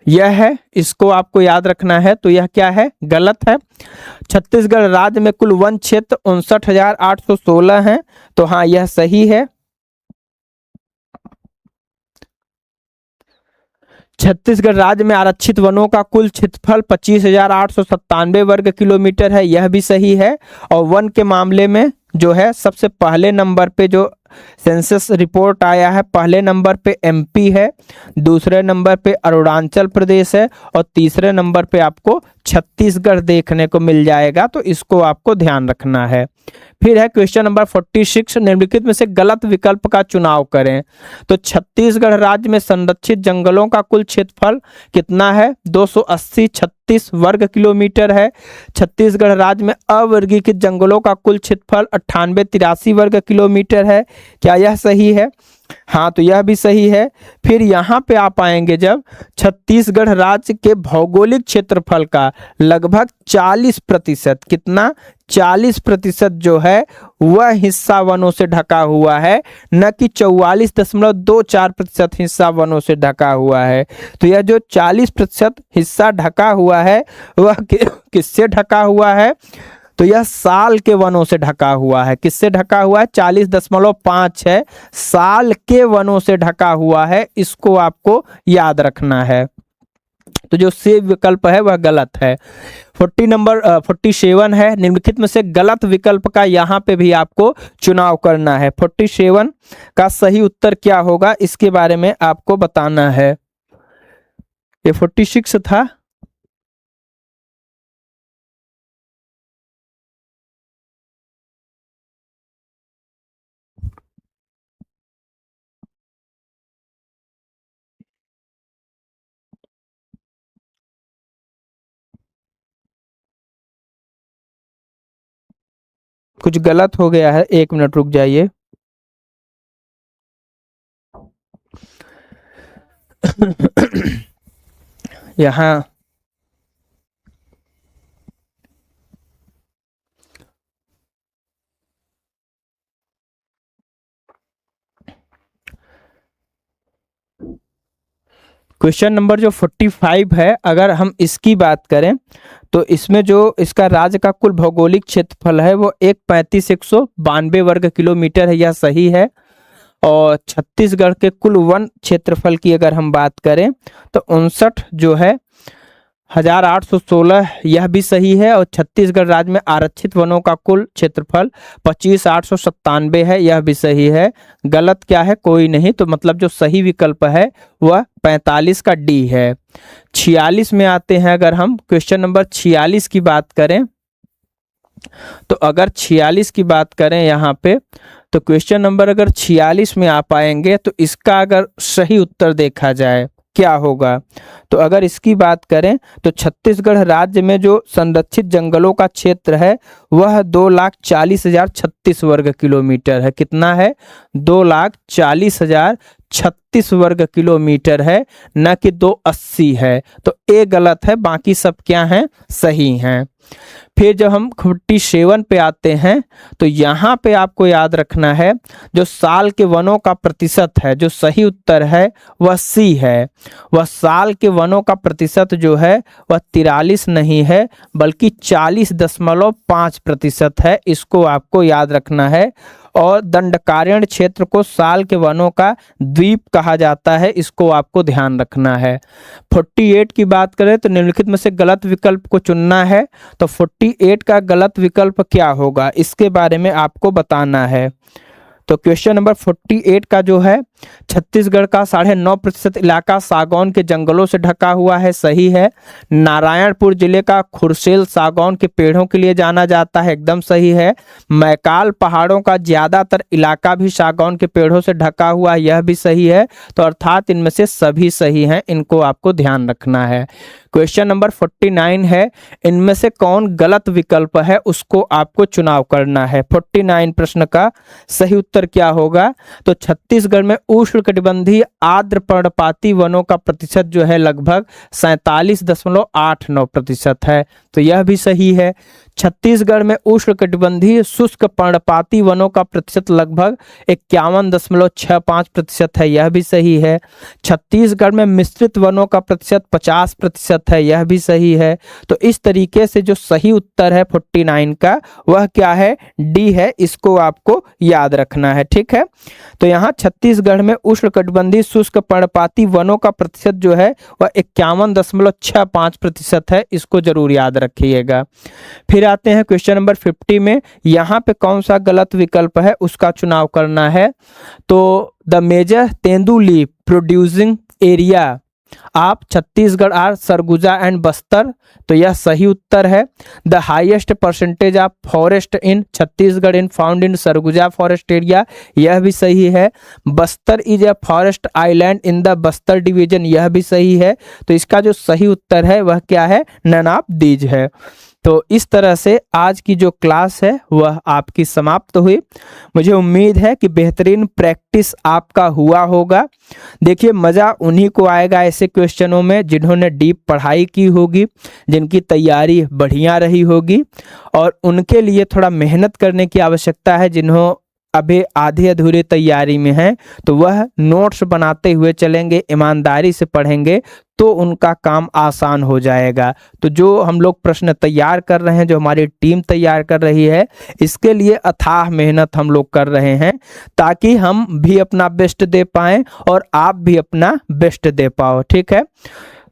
यह है, इसको आपको याद रखना है। तो यह क्या है, गलत है। छत्तीसगढ़ राज्य में कुल वन क्षेत्र 59,816 है, तो हाँ यह सही है। छत्तीसगढ़ राज्य में आरक्षित वनों का कुल क्षेत्रफल 25,897 वर्ग किलोमीटर है, यह भी सही है। और वन के मामले में जो है सबसे पहले नंबर पे जो सेंसस रिपोर्ट आया है, पहले नंबर पे एमपी है, दूसरे नंबर पे अरुणाचल प्रदेश है, और तीसरे नंबर पे आपको छत्तीसगढ़ देखने को मिल जाएगा। तो इसको आपको ध्यान रखना है। फिर है क्वेश्चन नंबर 46, निम्नलिखित में से गलत विकल्प का चुनाव करें। तो छत्तीसगढ़ राज्य में संरक्षित जंगलों का कुल क्षेत्रफल कितना है, 280,36 वर्ग किलोमीटर है। छत्तीसगढ़ राज्य में अवर्गीकृत जंगलों का कुल क्षेत्रफल 98,83 वर्ग किलोमीटर है, क्या यह सही है? हाँ तो यह भी सही है। फिर यहाँ पे आप आएंगे जब छत्तीसगढ़ राज्य के भौगोलिक क्षेत्रफल का लगभग 40%, कितना, 40% जो है वह हिस्सा वनों से ढका हुआ है, न कि 44.24% हिस्सा वनों से ढका हुआ है। तो यह जो 40% हिस्सा ढका हुआ है वह किससे ढका हुआ है, तो यह साल के वनों से ढका हुआ है। किससे ढका हुआ है? 40.56 साल के वनों से ढका हुआ है, इसको आपको याद रखना है। तो जो सी विकल्प है वह गलत है। 47 है, निम्नलिखित में से गलत विकल्प का यहाँ पे भी आपको चुनाव करना है। 47 का सही उत्तर क्या होगा इसके बारे में आपको बताना है। ये 46 था। कुछ गलत हो गया है, 1 मिनट रुक जाइए। यहाँ क्वेश्चन नंबर जो 45 है, अगर हम इसकी बात करें तो इसमें जो इसका राज्य का कुल भौगोलिक क्षेत्रफल है वो 135,192 वर्ग किलोमीटर है, यह सही है। और छत्तीसगढ़ के कुल वन क्षेत्रफल की अगर हम बात करें तो 59 जो है 1816, यह भी सही है। और छत्तीसगढ़ राज्य में आरक्षित वनों का कुल क्षेत्रफल 25,897 है, यह भी सही है। गलत क्या है? कोई नहीं। तो मतलब जो सही विकल्प है वह 45 का डी है। 46 में आते हैं, अगर हम क्वेश्चन नंबर 46 की बात करें तो अगर 46 की बात करें यहाँ पे तो क्वेश्चन नंबर अगर 46 में आ पाएंगे तो इसका अगर सही उत्तर देखा जाए क्या होगा, तो अगर इसकी बात करें तो छत्तीसगढ़ राज्य में जो संरक्षित जंगलों का क्षेत्र है वह 2,40,036 वर्ग किलोमीटर है। कितना है? 2,40,036 वर्ग किलोमीटर है, न कि 280 है। तो ए गलत है, बाकी सब क्या हैं? सही हैं। फिर जब हम 47 पे आते हैं तो यहाँ पे आपको याद रखना है जो साल के वनों का प्रतिशत है, जो सही उत्तर है वह सी है। वह साल के वनों का प्रतिशत जो है वह 43 नहीं है बल्कि 40.5% है, इसको आपको याद रखना है। और दंडकारण्य क्षेत्र को साल के वनों का द्वीप कहा जाता है, इसको आपको ध्यान रखना है। 48 की बात करें तो निम्नलिखित में से गलत विकल्प को चुनना है। तो 48 का गलत विकल्प क्या होगा इसके बारे में आपको बताना है। तो क्वेश्चन नंबर 48 का जो है छत्तीसगढ़ का 9.5% इलाका सागौन के जंगलों से ढका हुआ है, सही है। नारायणपुर जिले का खुरसेल सागौन के पेड़ों के लिए जाना जाता है, एकदम सही है। मैकाल पहाड़ों का ज्यादातर इलाका भी सागौन के पेड़ों से ढका हुआ है, यह भी सही है। तो अर्थात इनमें से सभी सही हैं, इनको आपको ध्यान रखना है। क्वेश्चन नंबर 49 है, इनमें से कौन गलत विकल्प है उसको आपको चुनाव करना है। 49 प्रश्न का सही उत्तर क्या होगा? तो छत्तीसगढ़ में उष्णकटिबंधीय आर्द्र पर्णपाती वनों का प्रतिशत जो है लगभग 47.89% है, तो यह भी सही है। छत्तीसगढ़ में उष्णकटिबंधीय शुष्क पर्णपाती वनों का प्रतिशत लगभग 51.65% है, यह भी सही है। छत्तीसगढ़ में मिश्रित वनों का प्रतिशत 50% है, यह भी सही है। तो इस तरीके से जो सही उत्तर है 49 का वह क्या है? डी है, इसको आपको याद रखना है, ठीक है। तो यहाँ छत्तीसगढ़ में उष्णकटिबंधीय शुष्क पर्णपाती वनों का प्रतिशत जो है वह 51.65% है, इसको जरूर याद रखिएगा। फिर आते हैं क्वेश्चन नंबर 50 में, यहाँ पे कौन सा गलत विकल्प है उसका चुनाव करना है। तो द मेजर तेंदुली प्रोड्यूसिंग एरिया आप छत्तीसगढ़ आर सरगुजा एंड बस्तर, तो यह सही उत्तर है। The highest percentage of forest in Chhattisgarh in found in Surguja forest area, यह भी सही है। Bastar is a forest island in the Bastar division, यह भी सही है। तो इसका जो सही उत्तर है वह क्या है? नन ऑफ दीज है। तो इस तरह से आज की जो क्लास है वह आपकी समाप्त हुई। मुझे उम्मीद है कि बेहतरीन प्रैक्टिस आपका हुआ होगा। देखिए, मज़ा उन्हीं को आएगा ऐसे क्वेश्चनों में जिन्होंने डीप पढ़ाई की होगी, जिनकी तैयारी बढ़िया रही होगी, और उनके लिए थोड़ा मेहनत करने की आवश्यकता है जिन्हों अभी आधे अधूरे तैयारी में हैं, तो वह नोट्स बनाते हुए चलेंगे, ईमानदारी से पढ़ेंगे तो उनका काम आसान हो जाएगा। तो जो हम लोग प्रश्न तैयार कर रहे हैं, जो हमारी टीम तैयार कर रही है, इसके लिए अथाह मेहनत हम लोग कर रहे हैं ताकि हम भी अपना बेस्ट दे पाएं और आप भी अपना बेस्ट दे पाओ। ठीक है,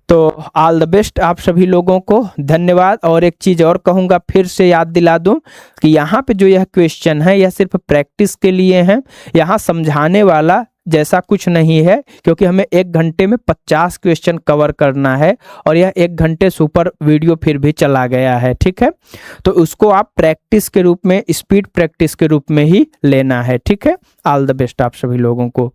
तो ऑल द बेस्ट आप सभी लोगों को, धन्यवाद। और एक चीज़ और कहूँगा, फिर से याद दिला दूं कि यहाँ पे जो यह क्वेश्चन है यह सिर्फ प्रैक्टिस के लिए है, यहाँ समझाने वाला जैसा कुछ नहीं है, क्योंकि हमें 1 घंटे में 50 क्वेश्चन कवर करना है और यह 1 घंटे से ऊपर वीडियो फिर भी चला गया है। ठीक है, तो उसको आप प्रैक्टिस के रूप में, स्पीड प्रैक्टिस के रूप में ही लेना है। ठीक है, ऑल द बेस्ट आप सभी लोगों को।